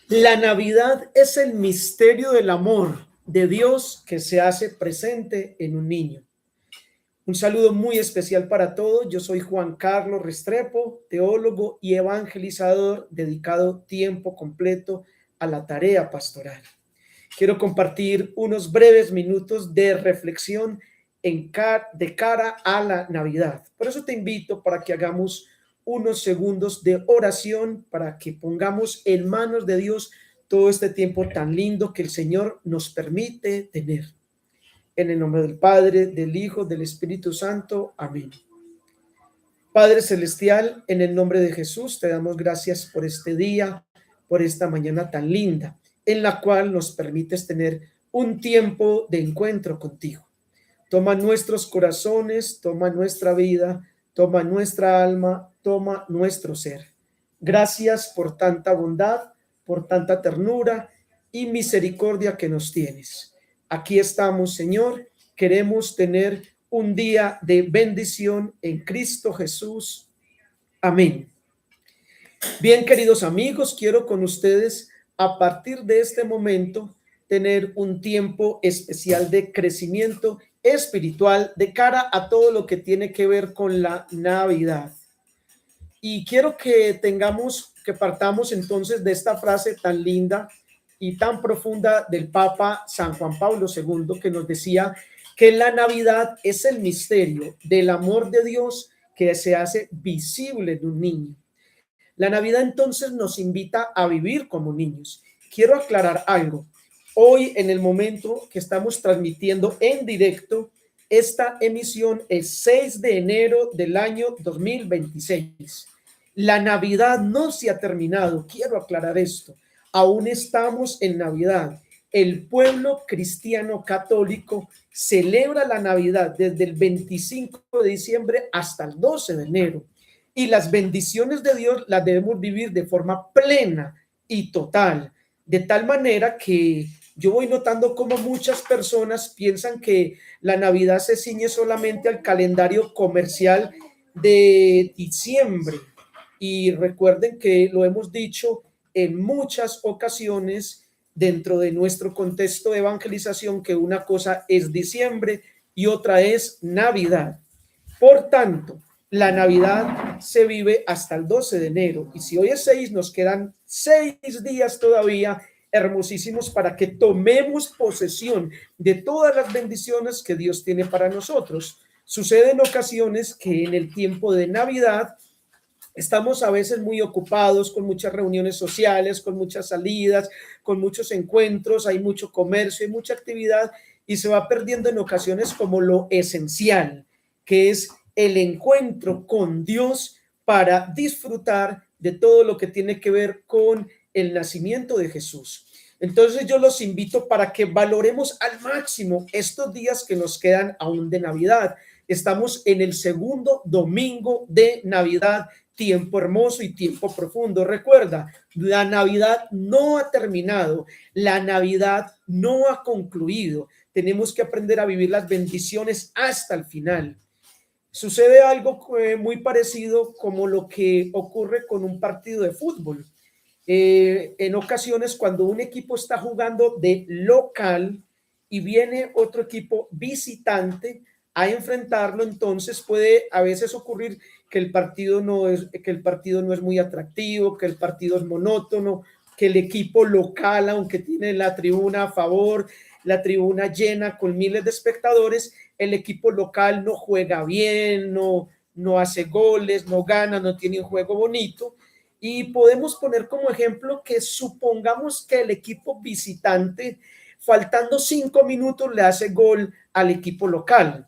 La Navidad es el misterio del amor de Dios que se hace presente en un niño. Un saludo muy especial para todos. Yo soy Juan Carlos Restrepo, teólogo y evangelizador dedicado tiempo completo a la tarea pastoral. Quiero compartir unos breves minutos de reflexión de cara a la Navidad. Por eso te invito para que hagamos unos segundos de oración, para que pongamos en manos de Dios todo este tiempo tan lindo que el Señor nos permite tener. En el nombre del Padre, del Hijo, del Espíritu Santo. Amén. Padre Celestial, en el nombre de Jesús, te damos gracias por este día, por esta mañana tan linda, en la cual nos permites tener un tiempo de encuentro contigo. Toma nuestros corazones, toma nuestra vida, toma nuestra alma, toma nuestro ser. Gracias por tanta bondad, por tanta ternura y misericordia que nos tienes. Aquí estamos, Señor. Queremos tener un día de bendición en Cristo Jesús. Amén. Bien, queridos amigos, quiero con ustedes a partir de este momento tener un tiempo especial de crecimiento espiritual de cara a todo lo que tiene que ver con la Navidad. Y quiero que partamos entonces de esta frase tan linda y tan profunda del Papa San Juan Pablo II, que nos decía que la Navidad es el misterio del amor de Dios que se hace visible en un niño. La Navidad entonces nos invita a vivir como niños. Quiero aclarar algo. Hoy, en el momento que estamos transmitiendo en directo, esta emisión es 6 de enero del año 2026. La Navidad no se ha terminado. Quiero aclarar esto. Aún estamos en Navidad. El pueblo cristiano católico celebra la Navidad desde el 25 de diciembre hasta el 12 de enero. Y las bendiciones de Dios las debemos vivir de forma plena y total. De tal manera que yo voy notando cómo muchas personas piensan que la Navidad se ciñe solamente al calendario comercial de diciembre. Y recuerden que lo hemos dicho en muchas ocasiones dentro de nuestro contexto de evangelización, que una cosa es diciembre y otra es Navidad. Por tanto, la Navidad se vive hasta el 12 de enero. Y si hoy es 6, nos quedan 6 días todavía hermosísimos para que tomemos posesión de todas las bendiciones que Dios tiene para nosotros. Sucede en ocasiones que en el tiempo de Navidad estamos a veces muy ocupados con muchas reuniones sociales, con muchas salidas, con muchos encuentros, hay mucho comercio, hay mucha actividad y se va perdiendo en ocasiones como lo esencial, que es el encuentro con Dios para disfrutar de todo lo que tiene que ver con el nacimiento de Jesús. Entonces yo los invito para que valoremos al máximo estos días que nos quedan aún de Navidad. Estamos en el segundo domingo de Navidad, tiempo hermoso y tiempo profundo. Recuerda, la Navidad no ha terminado, la Navidad no ha concluido. Tenemos que aprender a vivir las bendiciones hasta el final. Sucede algo muy parecido como lo que ocurre con un partido de fútbol. En ocasiones, cuando un equipo está jugando de local y viene otro equipo visitante a enfrentarlo, entonces puede a veces ocurrir que el partido no es muy atractivo, que el partido es monótono, que el equipo local, aunque tiene la tribuna a favor, la tribuna llena con miles de espectadores, el equipo local no juega bien, no hace goles, no gana, no tiene un juego bonito. Y podemos poner como ejemplo que supongamos que el equipo visitante, faltando 5 minutos, le hace gol al equipo local.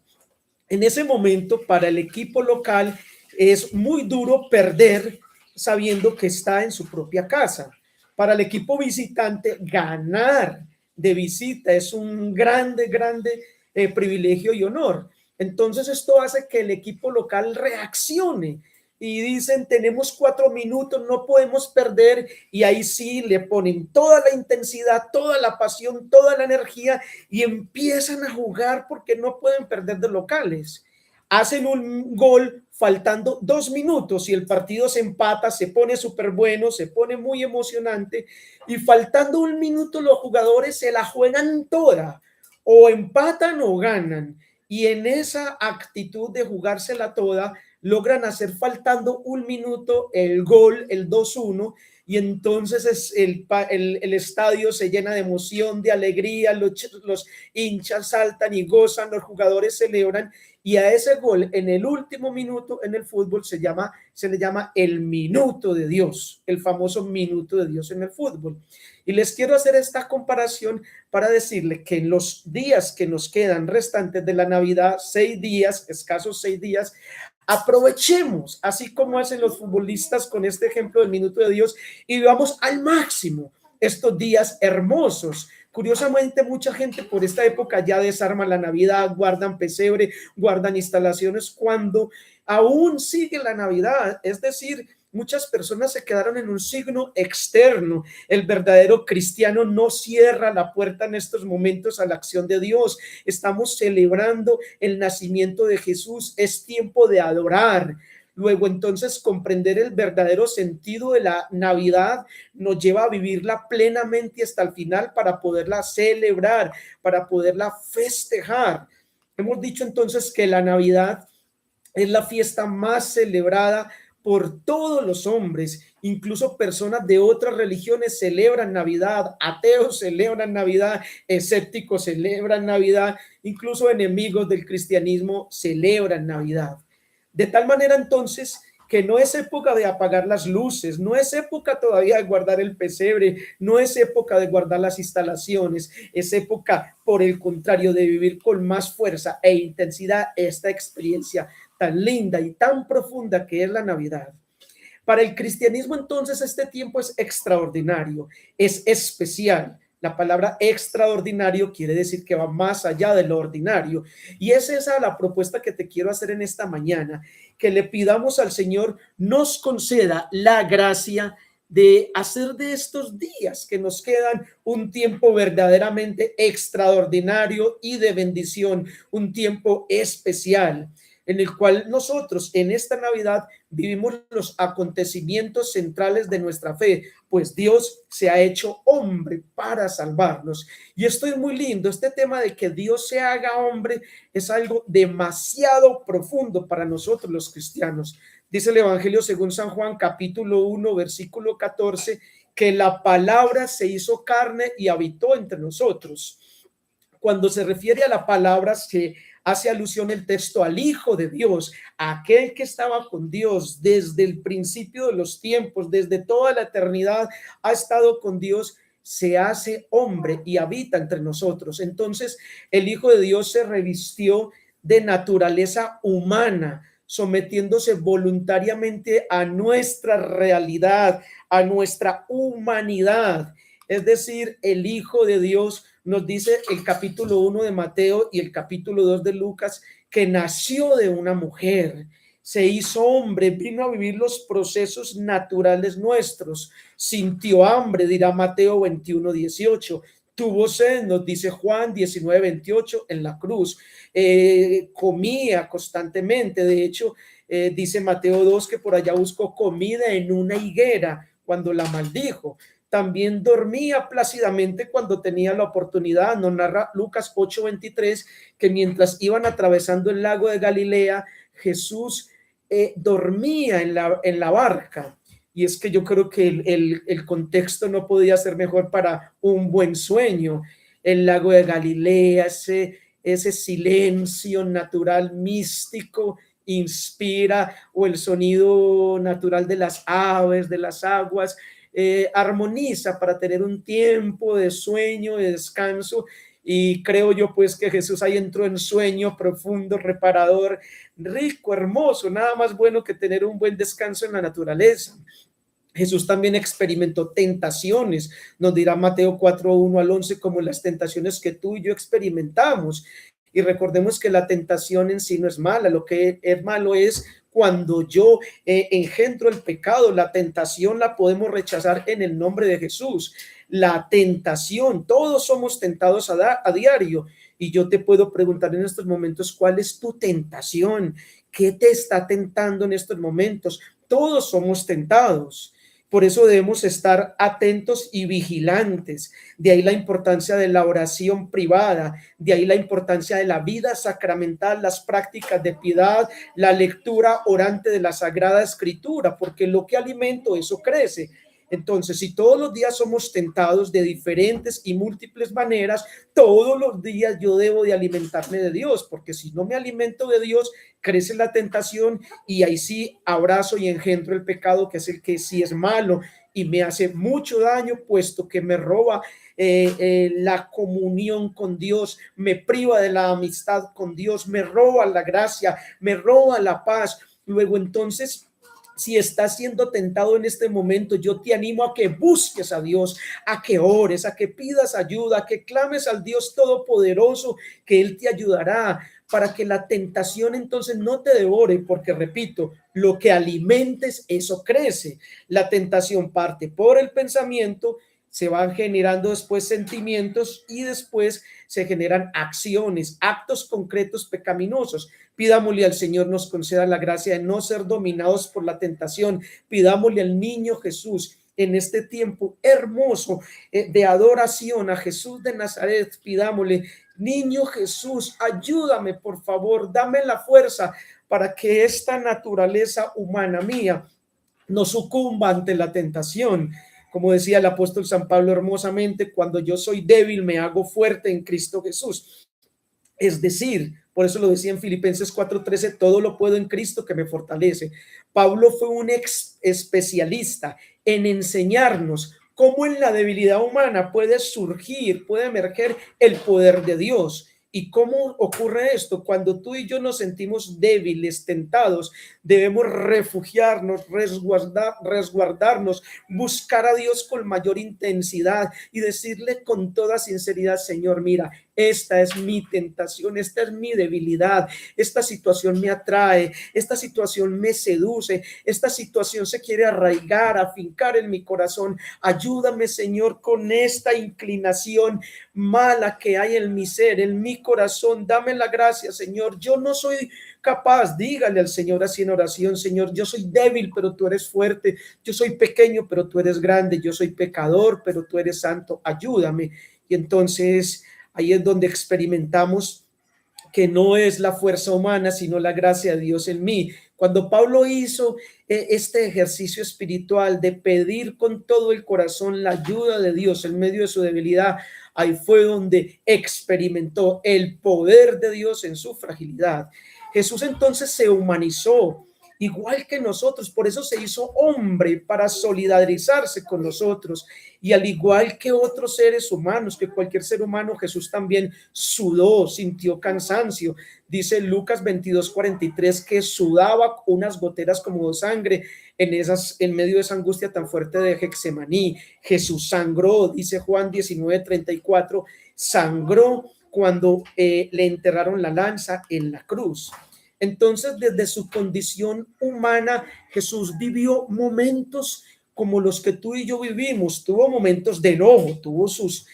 En ese momento, para el equipo local es muy duro perder sabiendo que está en su propia casa. Para el equipo visitante, ganar de visita es un grande privilegio y honor. Entonces esto hace que el equipo local reaccione y dicen: tenemos 4 minutos, no podemos perder, y ahí sí le ponen toda la intensidad, toda la pasión, toda la energía y empiezan a jugar porque no pueden perder de locales. hacen un gol faltando 2 minutos y el partido se empata, se pone súper bueno, se pone muy emocionante y faltando 1 minuto los jugadores se la juegan toda, o empatan o ganan. Y en esa actitud de jugársela toda, logran hacer faltando 1 minuto el gol, el 2-1, y entonces el estadio se llena de emoción, de alegría, los hinchas saltan y gozan, los jugadores celebran, y a ese gol en el último minuto en el fútbol se le llama el minuto de Dios, el famoso minuto de Dios en el fútbol. Y les quiero hacer esta comparación para decirle que en los días que nos quedan restantes de la Navidad, 6 días, escasos 6 días, aprovechemos, así como hacen los futbolistas con este ejemplo del minuto de Dios, y vivamos al máximo estos días hermosos. Curiosamente, mucha gente por esta época ya desarma la Navidad, guardan pesebre, guardan instalaciones cuando aún sigue la Navidad. Es decir, muchas personas se quedaron en un signo externo. El verdadero cristiano no cierra la puerta en estos momentos a la acción de Dios. Estamos celebrando el nacimiento de Jesús. Es tiempo de adorar. Luego, entonces, comprender el verdadero sentido de la Navidad nos lleva a vivirla plenamente hasta el final para poderla celebrar, para poderla festejar. Hemos dicho entonces que la Navidad es la fiesta más celebrada por todos los hombres, incluso personas de otras religiones celebran Navidad, ateos celebran Navidad, escépticos celebran Navidad, incluso enemigos del cristianismo celebran Navidad. De tal manera entonces que no es época de apagar las luces, no es época todavía de guardar el pesebre, no es época de guardar las instalaciones, es época, por el contrario, de vivir con más fuerza e intensidad esta experiencia tan linda y tan profunda que es la Navidad. Para el cristianismo, entonces, este tiempo es extraordinario, es especial. La palabra extraordinario quiere decir que va más allá de lo ordinario. Y es esa la propuesta que te quiero hacer en esta mañana, que le pidamos al Señor nos conceda la gracia de hacer de estos días que nos quedan un tiempo verdaderamente extraordinario y de bendición, un tiempo especial en el cual nosotros en esta Navidad vivimos los acontecimientos centrales de nuestra fe, pues Dios se ha hecho hombre para salvarnos. Y esto es muy lindo, este tema de que Dios se haga hombre es algo demasiado profundo para nosotros los cristianos. Dice el Evangelio según San Juan, capítulo 1, versículo 14, que la palabra se hizo carne y habitó entre nosotros. Cuando se refiere a la palabra, se hace alusión el texto al Hijo de Dios, aquel que estaba con Dios desde el principio de los tiempos, desde toda la eternidad, ha estado con Dios, se hace hombre y habita entre nosotros. Entonces, el Hijo de Dios se revistió de naturaleza humana, sometiéndose voluntariamente a nuestra realidad, a nuestra humanidad. Es decir, el Hijo de Dios, nos dice el capítulo 1 de Mateo y el capítulo 2 de Lucas, que nació de una mujer, se hizo hombre, vino a vivir los procesos naturales nuestros, sintió hambre, dirá Mateo 21:18, tuvo sed, nos dice Juan 19:28 en la cruz, comía constantemente, de hecho, dice Mateo 2 que por allá buscó comida en una higuera cuando la maldijo. También dormía plácidamente cuando tenía la oportunidad. Nos narra Lucas 8:23 que mientras iban atravesando el lago de Galilea, Jesús dormía en la barca. Y es que yo creo que el contexto no podía ser mejor para un buen sueño. El lago de Galilea, ese silencio natural místico inspira, o el sonido natural de las aves, de las aguas, armoniza para tener un tiempo de sueño, de descanso, y creo yo pues que Jesús ahí entró en sueño profundo, reparador, rico, hermoso, nada más bueno que tener un buen descanso en la naturaleza. Jesús también experimentó tentaciones, nos dirá Mateo 4:1-11, como las tentaciones que tú y yo experimentamos. Y recordemos que la tentación en sí no es mala, lo que es malo es cuando yo engendro el pecado. La tentación la podemos rechazar en el nombre de Jesús. La tentación, todos somos tentados a diario. Y yo te puedo preguntar en estos momentos, ¿cuál es tu tentación? ¿Qué te está tentando en estos momentos? Todos somos tentados. Por eso debemos estar atentos y vigilantes. De ahí la importancia de la oración privada, de ahí la importancia de la vida sacramental, las prácticas de piedad, la lectura orante de la Sagrada Escritura, porque lo que alimento, eso crece. Entonces, si todos los días somos tentados de diferentes y múltiples maneras, todos los días yo debo de alimentarme de Dios, porque si no me alimento de Dios, crece la tentación y ahí sí abrazo y engendro el pecado, que es el que sí es malo y me hace mucho daño, puesto que me roba la comunión con Dios, me priva de la amistad con Dios, me roba la gracia, me roba la paz. Luego entonces, si estás siendo tentado en este momento, yo te animo a que busques a Dios, a que ores, a que pidas ayuda, a que clames al Dios Todopoderoso, que Él te ayudará para que la tentación entonces no te devore, porque repito, lo que alimentes, eso crece. La tentación parte por el pensamiento, se van generando después sentimientos y después se generan acciones, actos concretos pecaminosos. Pidámosle al Señor nos conceda la gracia de no ser dominados por la tentación. Pidámosle al niño Jesús en este tiempo hermoso de adoración a Jesús de Nazaret. Pidámosle, niño Jesús, ayúdame por favor, dame la fuerza para que esta naturaleza humana mía no sucumba ante la tentación. Como decía el apóstol San Pablo hermosamente, cuando yo soy débil me hago fuerte en Cristo Jesús. Es decir, por eso lo decía en Filipenses 4:13, todo lo puedo en Cristo que me fortalece. Pablo fue un especialista en enseñarnos cómo en la debilidad humana puede surgir, puede emerger el poder de Dios. ¿Y cómo ocurre esto? Cuando tú y yo nos sentimos débiles, tentados, debemos refugiarnos, resguardarnos, buscar a Dios con mayor intensidad y decirle con toda sinceridad, Señor, mira, esta es mi tentación, esta es mi debilidad, esta situación me atrae, esta situación me seduce, esta situación se quiere arraigar, afincar en mi corazón. Ayúdame, Señor, con esta inclinación mala que hay en mi ser, en mi corazón. Dame la gracia, Señor. Yo no soy capaz, dígale al Señor así en oración, Señor, yo soy débil, pero tú eres fuerte, yo soy pequeño, pero tú eres grande, yo soy pecador, pero tú eres santo, ayúdame. Y entonces ahí es donde experimentamos que no es la fuerza humana, sino la gracia de Dios en mí. Cuando Pablo hizo este ejercicio espiritual de pedir con todo el corazón la ayuda de Dios en medio de su debilidad, ahí fue donde experimentó el poder de Dios en su fragilidad. Jesús entonces se humanizó igual que nosotros, por eso se hizo hombre para solidarizarse con nosotros. Y al igual que otros seres humanos, que cualquier ser humano, Jesús también sudó, sintió cansancio. Dice Lucas 22:43 que sudaba unas goteras como de sangre en medio de esa angustia tan fuerte de Getsemaní. Jesús sangró, dice Juan 19:34, sangró cuando le enterraron la lanza en la cruz. Entonces, desde su condición humana, Jesús vivió momentos como los que tú y yo vivimos. Tuvo momentos de enojo, tuvo sus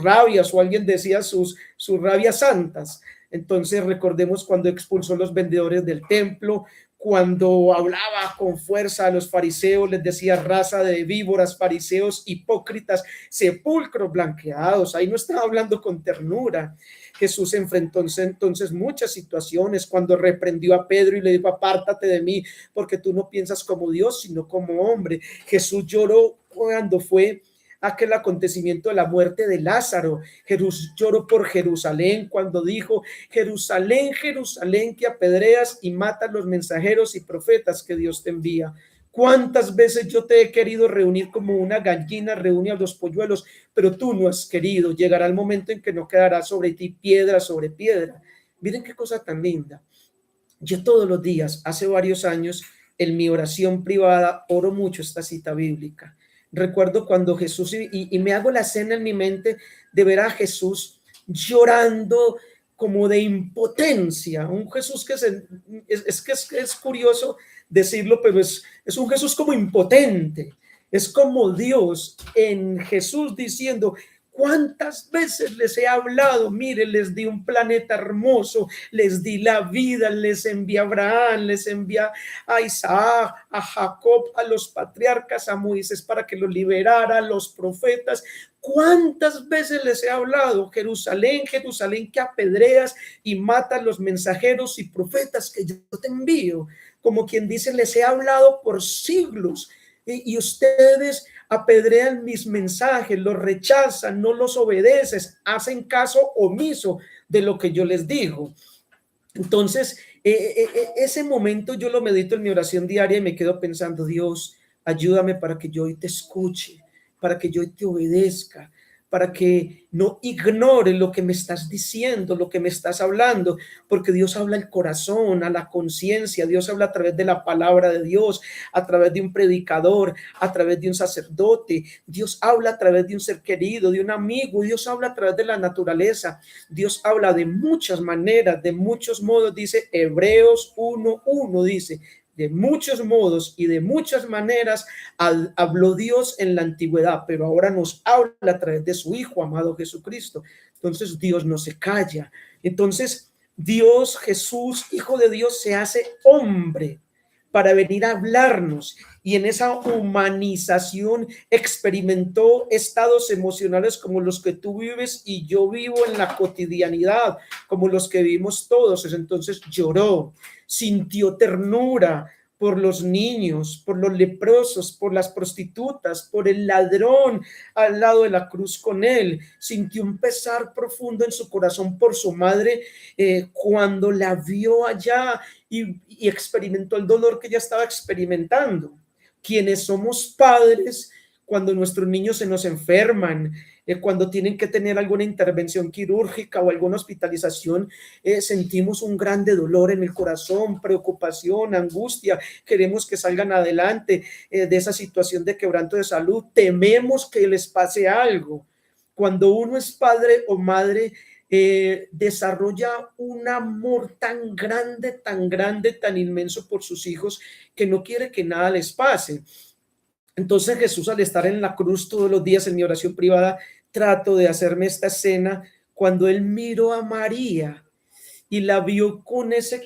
rabias, o alguien decía sus rabias santas. Entonces, recordemos cuando expulsó a los vendedores del templo, cuando hablaba con fuerza a los fariseos, les decía raza de víboras, fariseos hipócritas, sepulcros blanqueados. Ahí no estaba hablando con ternura. Jesús enfrentó entonces muchas situaciones cuando reprendió a Pedro y le dijo, apártate de mí, porque tú no piensas como Dios, sino como hombre. Jesús lloró cuando fue aquel acontecimiento de la muerte de Lázaro. Jesús lloró por Jerusalén cuando dijo, Jerusalén, Jerusalén, que apedreas y matas los mensajeros y profetas que Dios te envía. ¿Cuántas veces yo te he querido reunir como una gallina reúne a los polluelos, pero tú no has querido? Llegará el momento en que no quedará sobre ti piedra sobre piedra. Miren qué cosa tan linda. Yo todos los días, hace varios años, en mi oración privada, oro mucho esta cita bíblica. Recuerdo cuando Jesús, y me hago la escena en mi mente de ver a Jesús llorando como de impotencia, un Jesús que es curioso decirlo, pero es un Jesús como impotente, es como Dios en Jesús diciendo, ¿Cuántas veces les he hablado? Mire, les di un planeta hermoso, les di la vida, les envié a Abraham, les envié a Isaac, a Jacob, a los patriarcas, a Moisés para que los liberara, a los profetas. ¿Cuántas veces les he hablado? Jerusalén, Jerusalén, que apedreas y matas los mensajeros y profetas que yo te envío. Como quien dice, les he hablado por siglos y ustedes apedrean mis mensajes, los rechazan, no los obedecen, hacen caso omiso de lo que yo les digo. Entonces, ese momento yo lo medito en mi oración diaria y me quedo pensando, Dios, ayúdame para que yo hoy te escuche, para que yo hoy te obedezca, para que no ignore lo que me estás diciendo, lo que me estás hablando, porque Dios habla al corazón, a la conciencia, Dios habla a través de la palabra de Dios, a través de un predicador, a través de un sacerdote, Dios habla a través de un ser querido, de un amigo, Dios habla a través de la naturaleza, Dios habla de muchas maneras, de muchos modos, dice Hebreos 1:1, dice, de muchos modos y de muchas maneras habló Dios en la antigüedad, pero ahora nos habla a través de su Hijo amado Jesucristo. Entonces Dios no se calla. Entonces Dios, Jesús, Hijo de Dios, se hace hombre para venir a hablarnos, y en esa humanización experimentó estados emocionales como los que tú vives y yo vivo en la cotidianidad, como los que vivimos todos. Entonces lloró, sintió ternura por los niños, por los leprosos, por las prostitutas, por el ladrón al lado de la cruz con él. Sintió un pesar profundo en su corazón por su madre cuando la vio allá y experimentó el dolor que ella estaba experimentando. Quienes somos padres, cuando nuestros niños se nos enferman, cuando tienen que tener alguna intervención quirúrgica o alguna hospitalización, sentimos un grande dolor en el corazón, preocupación, angustia, queremos que salgan adelante de esa situación de quebranto de salud, tememos que les pase algo. Cuando uno es padre o madre, desarrolla un amor tan grande, tan inmenso por sus hijos, que no quiere que nada les pase. Entonces Jesús, al estar en la cruz todos los días en mi oración privada, trato de hacerme esta escena cuando él miró a María y la vio con ese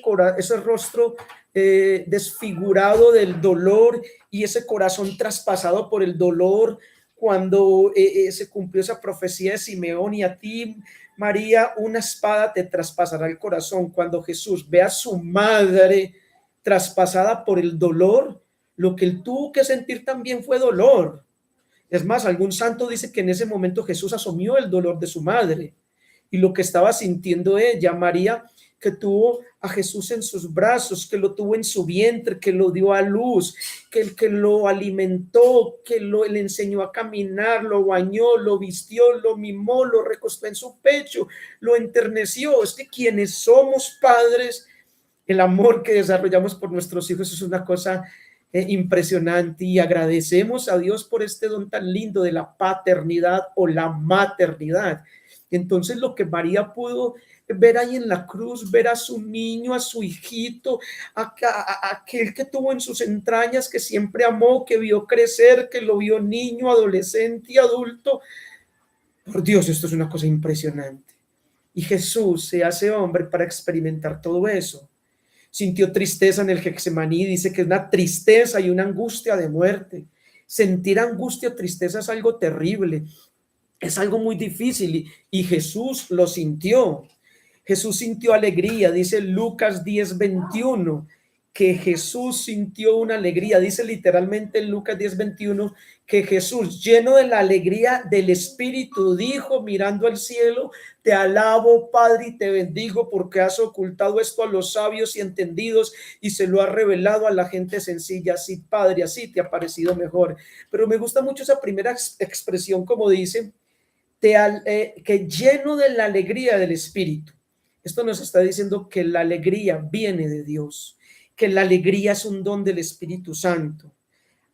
rostro desfigurado del dolor y ese corazón traspasado por el dolor, cuando se cumplió esa profecía de Simeón, y a ti, María, una espada te traspasará el corazón. Cuando Jesús ve a su madre traspasada por el dolor, lo que él tuvo que sentir también fue dolor. Es más, algún santo dice que en ese momento Jesús asumió el dolor de su madre y lo que estaba sintiendo ella, María, que tuvo a Jesús en sus brazos, que lo tuvo en su vientre, que lo dio a luz, que lo alimentó, que le enseñó a caminar, lo bañó, lo vistió, lo mimó, lo recostó en su pecho, lo enterneció. Es que quienes somos padres, el amor que desarrollamos por nuestros hijos es una cosa impresionante, y agradecemos a Dios por este don tan lindo de la paternidad o la maternidad. Entonces, lo que María pudo ver ahí en la cruz, ver a su niño, a su hijito, a aquel que tuvo en sus entrañas, que siempre amó, que vio crecer, que lo vio niño, adolescente y adulto. Por Dios, esto es una cosa impresionante. Y Jesús se hace hombre para experimentar todo eso. Sintió tristeza en el Getsemaní, dice que es una tristeza y una angustia de muerte. Sentir angustia o tristeza es algo terrible, es algo muy difícil, y Jesús lo sintió. Jesús sintió alegría, dice Lucas 10:21, que Jesús sintió una alegría. Dice literalmente en Lucas 10:21 que Jesús, lleno de la alegría del Espíritu, dijo mirando al cielo: te alabo, Padre, y te bendigo porque has ocultado esto a los sabios y entendidos y se lo has revelado a la gente sencilla. Sí, Padre, así te ha parecido mejor. Pero me gusta mucho esa primera expresión, como dice, que lleno de la alegría del Espíritu. Esto nos está diciendo que la alegría viene de Dios, que la alegría es un don del Espíritu Santo.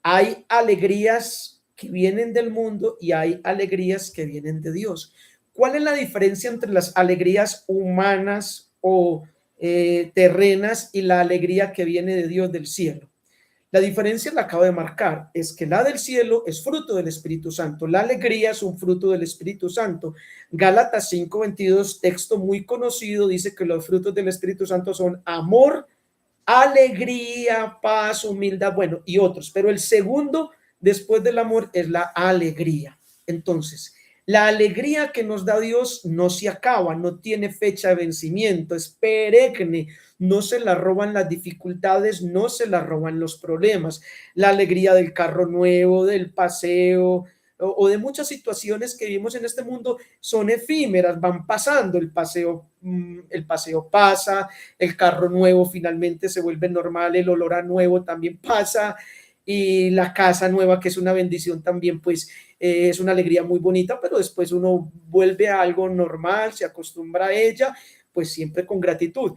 Hay alegrías que vienen del mundo y hay alegrías que vienen de Dios. ¿Cuál es la diferencia entre las alegrías humanas o terrenas y la alegría que viene de Dios del cielo? La diferencia la acabo de marcar, es que la del cielo es fruto del Espíritu Santo, la alegría es un fruto del Espíritu Santo. Gálatas 5:22, texto muy conocido, dice que los frutos del Espíritu Santo son amor, alegría, paz, humildad, bueno, y otros, pero el segundo después del amor es la alegría. Entonces, la alegría que nos da Dios no se acaba, no tiene fecha de vencimiento, es perenne, no se la roban las dificultades, no se la roban los problemas. La alegría del carro nuevo, del paseo o de muchas situaciones que vivimos en este mundo son efímeras, van pasando, el paseo pasa, el carro nuevo finalmente se vuelve normal, el olor a nuevo también pasa, y la casa nueva, que es una bendición también, pues es una alegría muy bonita, pero después uno vuelve a algo normal, se acostumbra a ella, pues siempre con gratitud.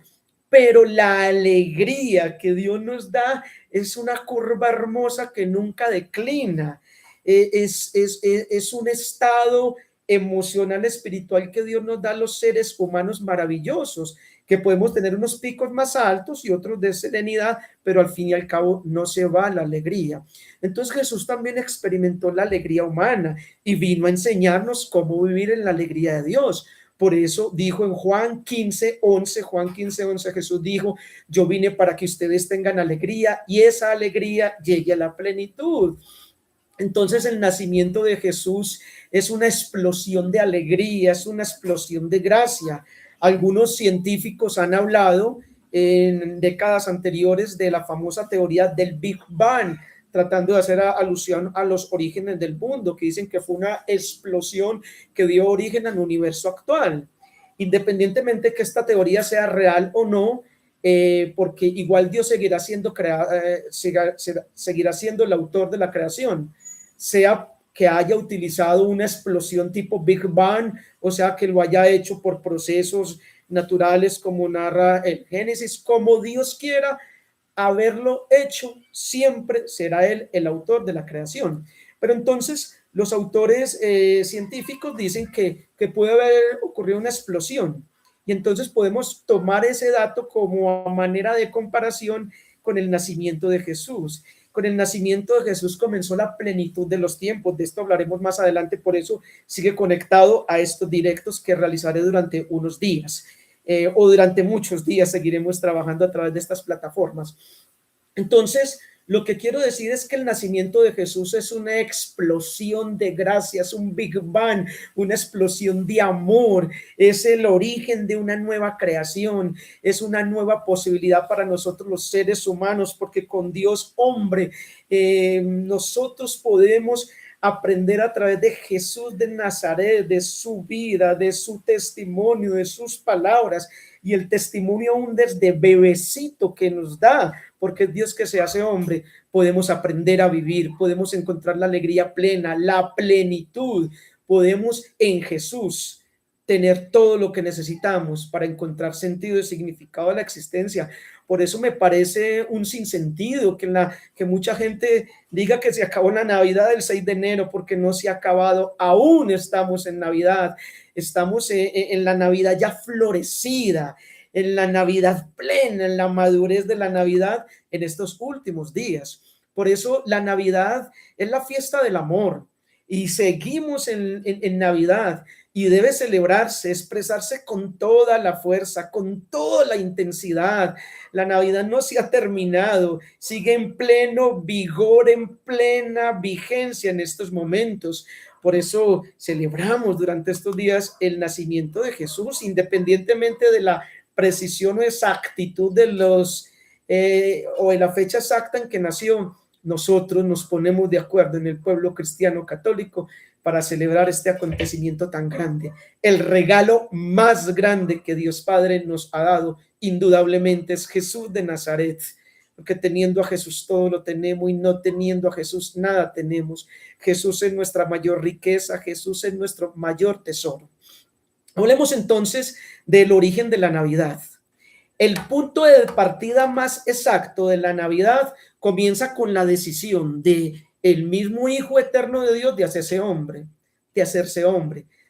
Pero la alegría que Dios nos da es una curva hermosa que nunca declina. Es un estado emocional, espiritual que Dios nos da a los seres humanos maravillosos, que podemos tener unos picos más altos y otros de serenidad, pero al fin y al cabo no se va la alegría. Entonces Jesús también experimentó la alegría humana y vino a enseñarnos cómo vivir en la alegría de Dios. Por eso dijo en Juan 15:11, Jesús dijo, yo vine para que ustedes tengan alegría y esa alegría llegue a la plenitud. Entonces el nacimiento de Jesús es una explosión de alegría, es una explosión de gracia. Algunos científicos han hablado en décadas anteriores de la famosa teoría del Big Bang, tratando de hacer alusión a los orígenes del mundo, que dicen que fue una explosión que dio origen al universo actual. Independientemente que esta teoría sea real o no, porque igual Dios seguirá seguirá siendo el autor de la creación, sea que haya utilizado una explosión tipo Big Bang, o sea que lo haya hecho por procesos naturales como narra el Génesis, como Dios quiera haberlo hecho, siempre será Él el autor de la creación. Pero entonces los autores científicos dicen que puede haber ocurrido una explosión y entonces podemos tomar ese dato como manera de comparación con el nacimiento de Jesús. Con el nacimiento de Jesús comenzó la plenitud de los tiempos. De esto hablaremos más adelante, por eso sigue conectado a estos directos que realizaré durante unos días. O durante muchos días seguiremos trabajando a través de estas plataformas. Entonces, lo que quiero decir es que el nacimiento de Jesús es una explosión de gracia, es un Big Bang, una explosión de amor, es el origen de una nueva creación, es una nueva posibilidad para nosotros los seres humanos, porque con Dios hombre nosotros podemos aprender a través de Jesús de Nazaret, de su vida, de su testimonio, de sus palabras y el testimonio aún desde bebecito que nos da, porque es Dios que se hace hombre, podemos aprender a vivir, podemos encontrar la alegría plena, la plenitud, podemos en Jesús tener todo lo que necesitamos para encontrar sentido y significado de la existencia. Por eso me parece un sinsentido que mucha gente diga que se acabó la Navidad el 6 de enero, porque no se ha acabado, aún estamos en Navidad, estamos en la Navidad ya florecida, en la Navidad plena, en la madurez de la Navidad en estos últimos días. Por eso la Navidad es la fiesta del amor y seguimos en Navidad y debe celebrarse, expresarse con toda la fuerza, con toda la intensidad. La Navidad no se ha terminado, sigue en pleno vigor, en plena vigencia en estos momentos. Por eso celebramos durante estos días el nacimiento de Jesús, independientemente de la precisión o exactitud de o de la fecha exacta en que nació. Nosotros nos ponemos de acuerdo en el pueblo cristiano católico para celebrar este acontecimiento tan grande. El regalo más grande que Dios Padre nos ha dado, indudablemente, es Jesús de Nazaret, porque teniendo a Jesús todo lo tenemos y no teniendo a Jesús nada tenemos. Jesús es nuestra mayor riqueza, Jesús es nuestro mayor tesoro. Hablemos entonces del origen de la Navidad. El punto de partida más exacto de la Navidad comienza con la decisión de el mismo Hijo eterno de Dios de hacerse hombre,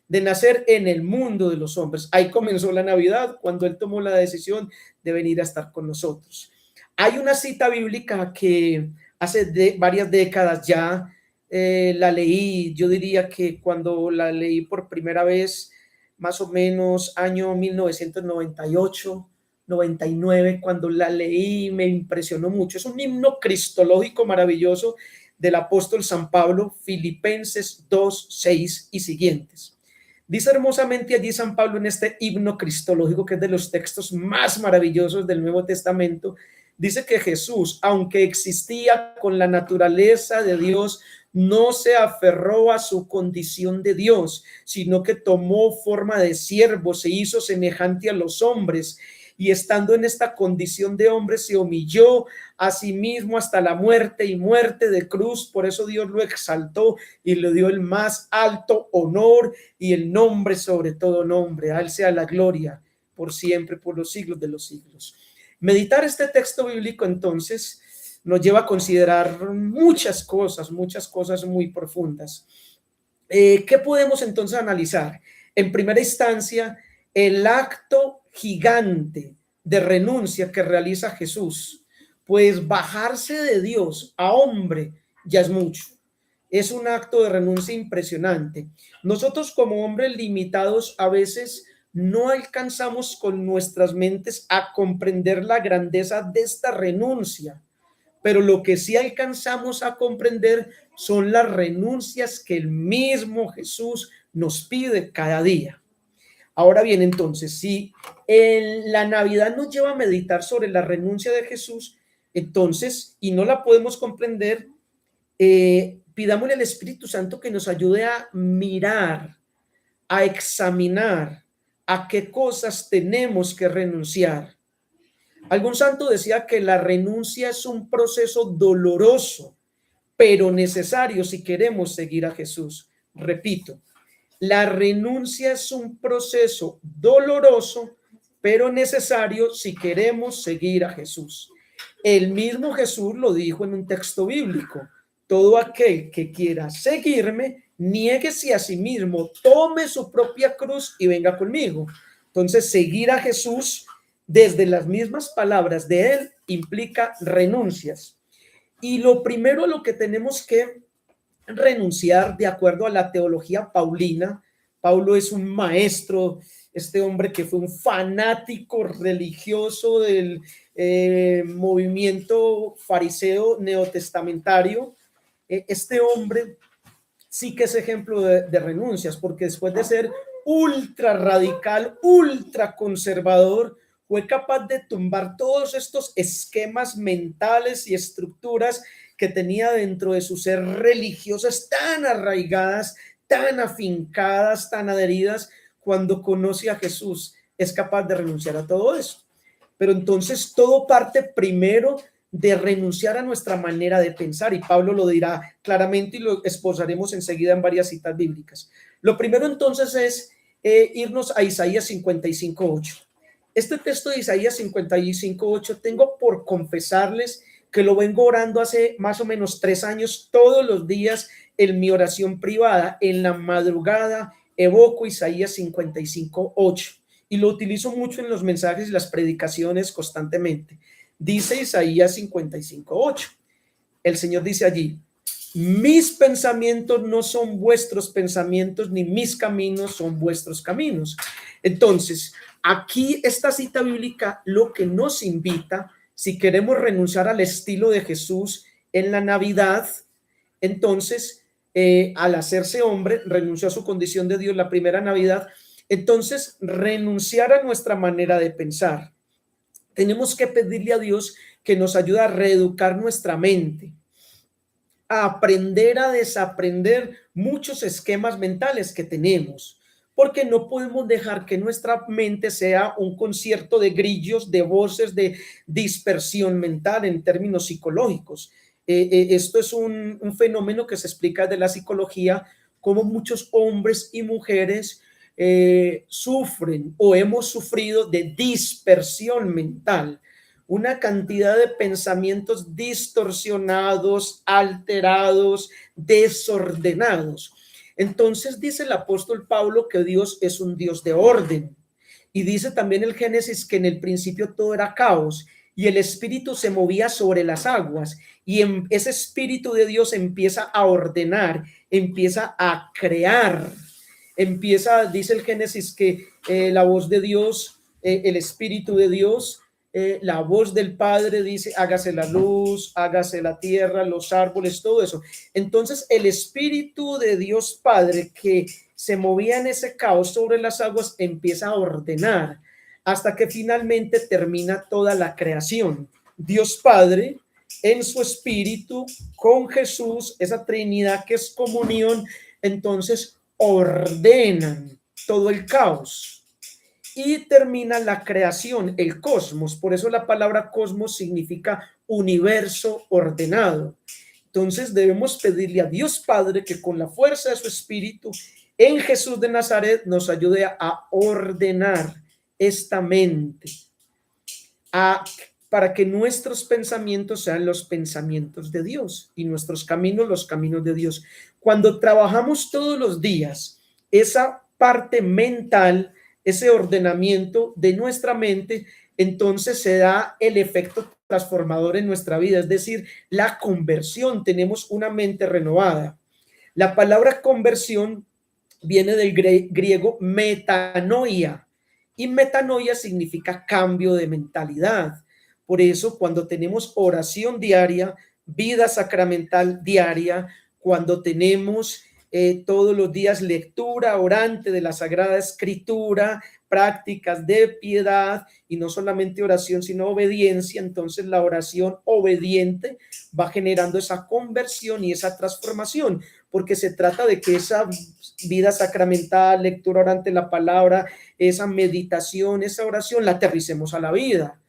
de nacer en el mundo de los hombres. Ahí comenzó la Navidad, cuando Él tomó la decisión de venir a estar con nosotros. Hay una cita bíblica que hace varias décadas ya. La leí, yo diría que cuando la leí por primera vez, más o menos año 1998, 99, cuando la leí me impresionó mucho. Es un himno cristológico maravilloso del apóstol San Pablo, Filipenses 2, 6 y siguientes. Dice hermosamente allí San Pablo en este himno cristológico, que es de los textos más maravillosos del Nuevo Testamento. Dice que Jesús, aunque existía con la naturaleza de Dios, no se aferró a su condición de Dios, sino que tomó forma de siervo, se hizo semejante a los hombres, y estando en esta condición de hombre se humilló a sí mismo hasta la muerte y muerte de cruz. Por eso Dios lo exaltó y le dio el más alto honor y el nombre sobre todo nombre. A él sea la gloria por siempre, por los siglos de los siglos. Meditar este texto bíblico entonces nos lleva a considerar muchas cosas muy profundas. ¿Qué podemos entonces analizar? En primera instancia, el acto gigante de renuncia que realiza Jesús, pues bajarse de Dios a hombre ya es mucho. Es un acto de renuncia impresionante. Nosotros como hombres limitados a veces no alcanzamos con nuestras mentes a comprender la grandeza de esta renuncia, pero lo que sí alcanzamos a comprender son las renuncias que el mismo Jesús nos pide cada día. Ahora bien, entonces, si en la Navidad nos lleva a meditar sobre la renuncia de Jesús, entonces, y no la podemos comprender, pidámosle al Espíritu Santo que nos ayude a mirar, a examinar a qué cosas tenemos que renunciar. Algún santo decía que la renuncia es un proceso doloroso, pero necesario si queremos seguir a Jesús. Repito, la renuncia es un proceso doloroso, pero necesario si queremos seguir a Jesús. El mismo Jesús lo dijo en un texto bíblico: todo aquel que quiera seguirme, niéguese a sí mismo, tome su propia cruz y venga conmigo. Entonces, seguir a Jesús, desde las mismas palabras de él, implica renuncias. Y lo primero a lo que tenemos que renunciar, de acuerdo a la teología paulina, Pablo es un maestro, este hombre que fue un fanático religioso del movimiento fariseo neotestamentario. Este hombre sí que es ejemplo de renuncias, porque después de ser ultra radical, ultra conservador, fue capaz de tumbar todos estos esquemas mentales y estructuras que tenía dentro de su ser religiosas tan arraigadas, tan afincadas, tan adheridas. Cuando conoce a Jesús, es capaz de renunciar a todo eso. Pero entonces todo parte primero de renunciar a nuestra manera de pensar, y Pablo lo dirá claramente y lo esposaremos enseguida en varias citas bíblicas. Lo primero entonces es irnos a Isaías 55:8. Este texto de Isaías 55:8 tengo por confesarles que lo vengo orando hace más o menos 3 años, todos los días en mi oración privada, en la madrugada, evoco Isaías 55:8 y lo utilizo mucho en los mensajes y las predicaciones constantemente. Dice Isaías 55:8. El Señor dice allí: mis pensamientos no son vuestros pensamientos, ni mis caminos son vuestros caminos. Entonces, aquí esta cita bíblica lo que nos invita, si queremos renunciar al estilo de Jesús en la Navidad, entonces, al hacerse hombre, renunció a su condición de Dios la primera Navidad. Entonces, renunciar a nuestra manera de pensar. Tenemos que pedirle a Dios que nos ayude a reeducar nuestra mente, a aprender a desaprender muchos esquemas mentales que tenemos, porque no podemos dejar que nuestra mente sea un concierto de grillos, de voces, de dispersión mental en términos psicológicos. Esto es un fenómeno que se explica de la psicología, como muchos hombres y mujeres sufren o hemos sufrido de dispersión mental, una cantidad de pensamientos distorsionados, alterados, desordenados. Entonces dice el apóstol Pablo que Dios es un Dios de orden, y dice también el Génesis que en el principio todo era caos, y el Espíritu se movía sobre las aguas, y ese Espíritu de Dios empieza a ordenar, empieza a crear, dice el Génesis que la voz de Dios, el Espíritu de Dios, la voz del Padre dice, hágase la luz, hágase la tierra, los árboles, todo eso. Entonces el Espíritu de Dios Padre que se movía en ese caos sobre las aguas empieza a ordenar hasta que finalmente termina toda la creación. Dios Padre en su Espíritu con Jesús, esa Trinidad que es comunión, entonces ordenan todo el caos y termina la creación, el cosmos. Por eso la palabra cosmos significa universo ordenado. Entonces debemos pedirle a Dios Padre que con la fuerza de su Espíritu en Jesús de Nazaret nos ayude a ordenar esta mente, para que nuestros pensamientos sean los pensamientos de Dios y nuestros caminos los caminos de Dios. Cuando trabajamos todos los días esa parte mental, ese ordenamiento de nuestra mente, entonces se da el efecto transformador en nuestra vida, es decir, la conversión. Tenemos una mente renovada. La palabra conversión viene del griego metanoia, y metanoia significa cambio de mentalidad. Por eso, cuando tenemos oración diaria, vida sacramental diaria, cuando tenemos todos los días lectura orante de la Sagrada Escritura, prácticas de piedad, y no solamente oración, sino obediencia, entonces la oración obediente va generando esa conversión y esa transformación, porque se trata de que esa vida sacramental, lectura orante de la palabra, esa meditación, esa oración, la aterricemos a la vida.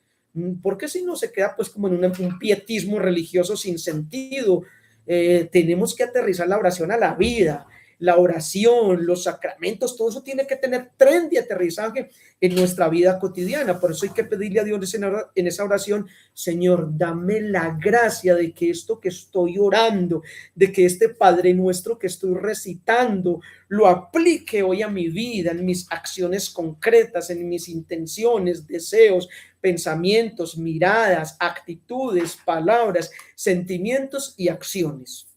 Porque si no se queda pues como en un pietismo religioso sin sentido. Tenemos que aterrizar la oración a la vida, la oración, los sacramentos, todo eso tiene que tener tren de aterrizaje en nuestra vida cotidiana. Por eso hay que pedirle a Dios en esa oración: Señor, dame la gracia de que esto que estoy orando, de que este Padre Nuestro que estoy recitando, lo aplique hoy a mi vida, en mis acciones concretas, en mis intenciones, deseos, pensamientos, miradas, actitudes, palabras, sentimientos y acciones.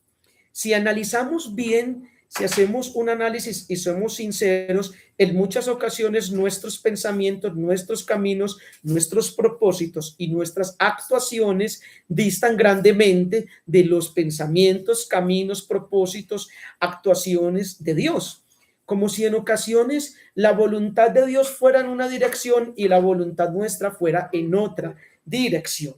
Si analizamos bien, si hacemos un análisis y somos sinceros, en muchas ocasiones nuestros pensamientos, nuestros caminos, nuestros propósitos y nuestras actuaciones distan grandemente de los pensamientos, caminos, propósitos, actuaciones de Dios. Como si en ocasiones la voluntad de Dios fuera en una dirección y la voluntad nuestra fuera en otra dirección.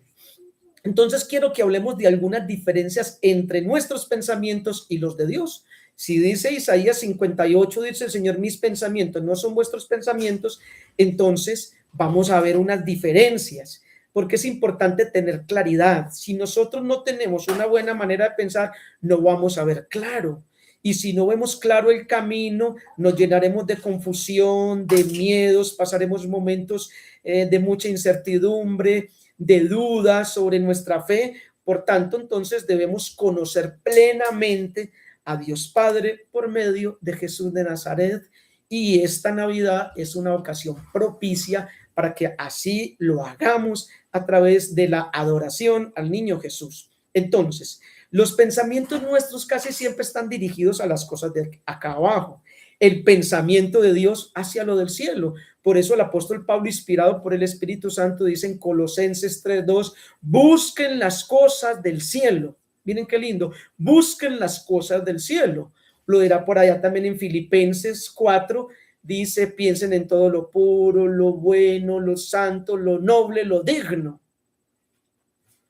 Entonces quiero que hablemos de algunas diferencias entre nuestros pensamientos y los de Dios. Si dice Isaías 58, dice el Señor, mis pensamientos no son vuestros pensamientos, entonces vamos a ver unas diferencias, porque es importante tener claridad. Si nosotros no tenemos una buena manera de pensar, no vamos a ver claro. Y si no vemos claro el camino, nos llenaremos de confusión, de miedos, pasaremos momentos de mucha incertidumbre, de dudas sobre nuestra fe. Por tanto, entonces debemos conocer plenamente a Dios Padre por medio de Jesús de Nazaret, y esta Navidad es una ocasión propicia para que así lo hagamos a través de la adoración al niño Jesús. Entonces, los pensamientos nuestros casi siempre están dirigidos a las cosas de acá abajo. El pensamiento de Dios hacia lo del cielo. Por eso el apóstol Pablo, inspirado por el Espíritu Santo, dice en Colosenses 3:2, busquen las cosas del cielo. Miren qué lindo, busquen las cosas del cielo. Lo dirá por allá también en Filipenses 4, dice, piensen en todo lo puro, lo bueno, lo santo, lo noble, lo digno.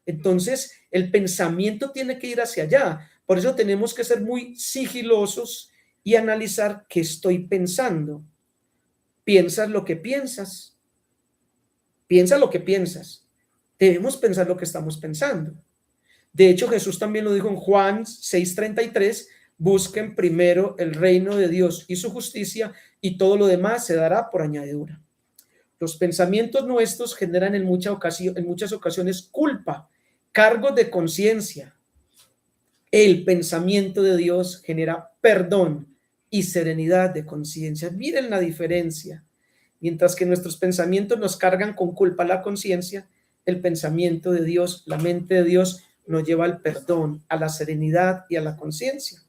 Entonces, el pensamiento tiene que ir hacia allá. Por eso tenemos que ser muy sigilosos y analizar qué estoy pensando. ¿Piensas lo que piensas? Piensa lo que piensas. Debemos pensar lo que estamos pensando. De hecho, Jesús también lo dijo en Juan 6:33, busquen primero el reino de Dios y su justicia, y todo lo demás se dará por añadidura. Los pensamientos nuestros generan en muchas ocasiones culpa, cargos de conciencia. El pensamiento de Dios genera perdón y serenidad de conciencia. Miren la diferencia. Mientras que nuestros pensamientos nos cargan con culpa la conciencia, el pensamiento de Dios, la mente de Dios nos lleva al perdón, a la serenidad y a la conciencia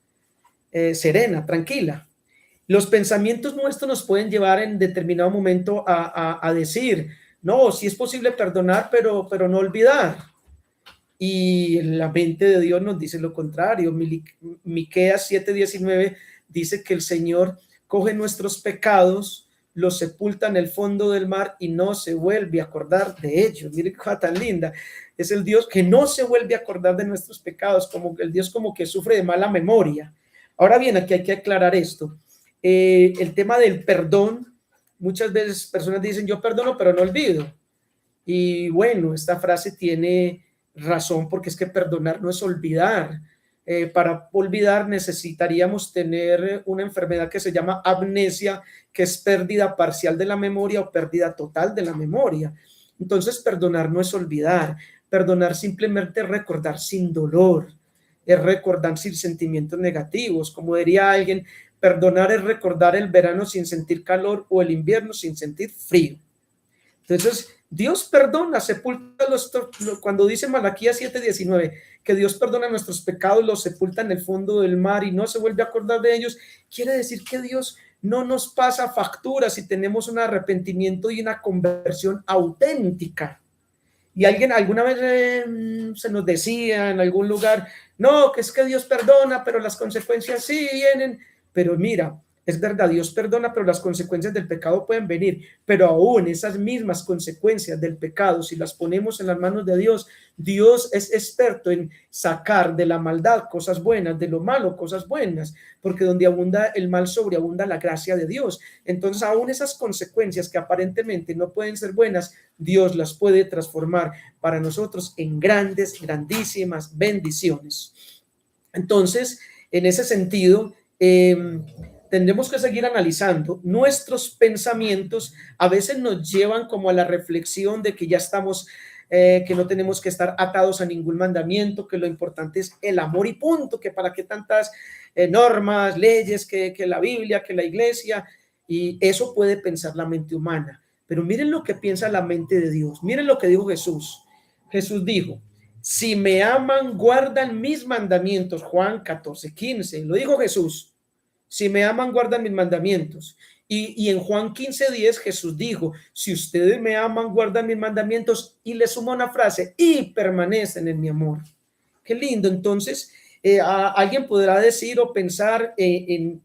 serena, tranquila. Los pensamientos nuestros nos pueden llevar en determinado momento a decir, no, sí es posible perdonar, pero no olvidar. Y la mente de Dios nos dice lo contrario. Miqueas 7:19 dice que el Señor coge nuestros pecados, los sepulta en el fondo del mar y no se vuelve a acordar de ellos. Miren qué cosa tan linda. Es el Dios que no se vuelve a acordar de nuestros pecados, como el Dios como que sufre de mala memoria. Ahora bien, aquí hay que aclarar esto. El tema del perdón, muchas veces personas dicen yo perdono pero no olvido. Y bueno, esta frase tiene razón porque es que perdonar no es olvidar. Para olvidar necesitaríamos tener una enfermedad que se llama amnesia, que es pérdida parcial de la memoria o pérdida total de la memoria. Entonces, perdonar no es olvidar. Perdonar simplemente es recordar sin dolor, es recordar sin sentimientos negativos. Como diría alguien, perdonar es recordar el verano sin sentir calor o el invierno sin sentir frío. Entonces, Dios perdona, sepulta cuando dice Malaquías 7:19, que Dios perdona nuestros pecados, los sepulta en el fondo del mar y no se vuelve a acordar de ellos, quiere decir que Dios no nos pasa factura si tenemos un arrepentimiento y una conversión auténtica. Y alguien alguna vez se nos decía en algún lugar, no, que es que Dios perdona, pero las consecuencias sí vienen. Pero mira, es verdad, Dios perdona, pero las consecuencias del pecado pueden venir. Pero aún esas mismas consecuencias del pecado, si las ponemos en las manos de Dios, Dios es experto en sacar de la maldad cosas buenas, de lo malo cosas buenas, porque donde abunda el mal sobreabunda la gracia de Dios. Entonces, aún esas consecuencias que aparentemente no pueden ser buenas, Dios las puede transformar para nosotros en grandes, grandísimas bendiciones. Entonces, en ese sentido, tendremos que seguir analizando. Nuestros pensamientos a veces nos llevan como a la reflexión de que ya estamos, que no tenemos que estar atados a ningún mandamiento, que lo importante es el amor y punto, que para qué tantas normas, leyes, que la Biblia, que la iglesia, y eso puede pensar la mente humana. Pero miren lo que piensa la mente de Dios. Miren lo que dijo Jesús. Jesús dijo, si me aman, guardan mis mandamientos. Juan 14:15. Lo dijo Jesús. Si me aman, guardan mis mandamientos. Y en Juan 15:10 Jesús dijo, si ustedes me aman, guardan mis mandamientos. Y le suma una frase, y permanecen en mi amor. Qué lindo. Entonces, alguien podrá decir o pensar en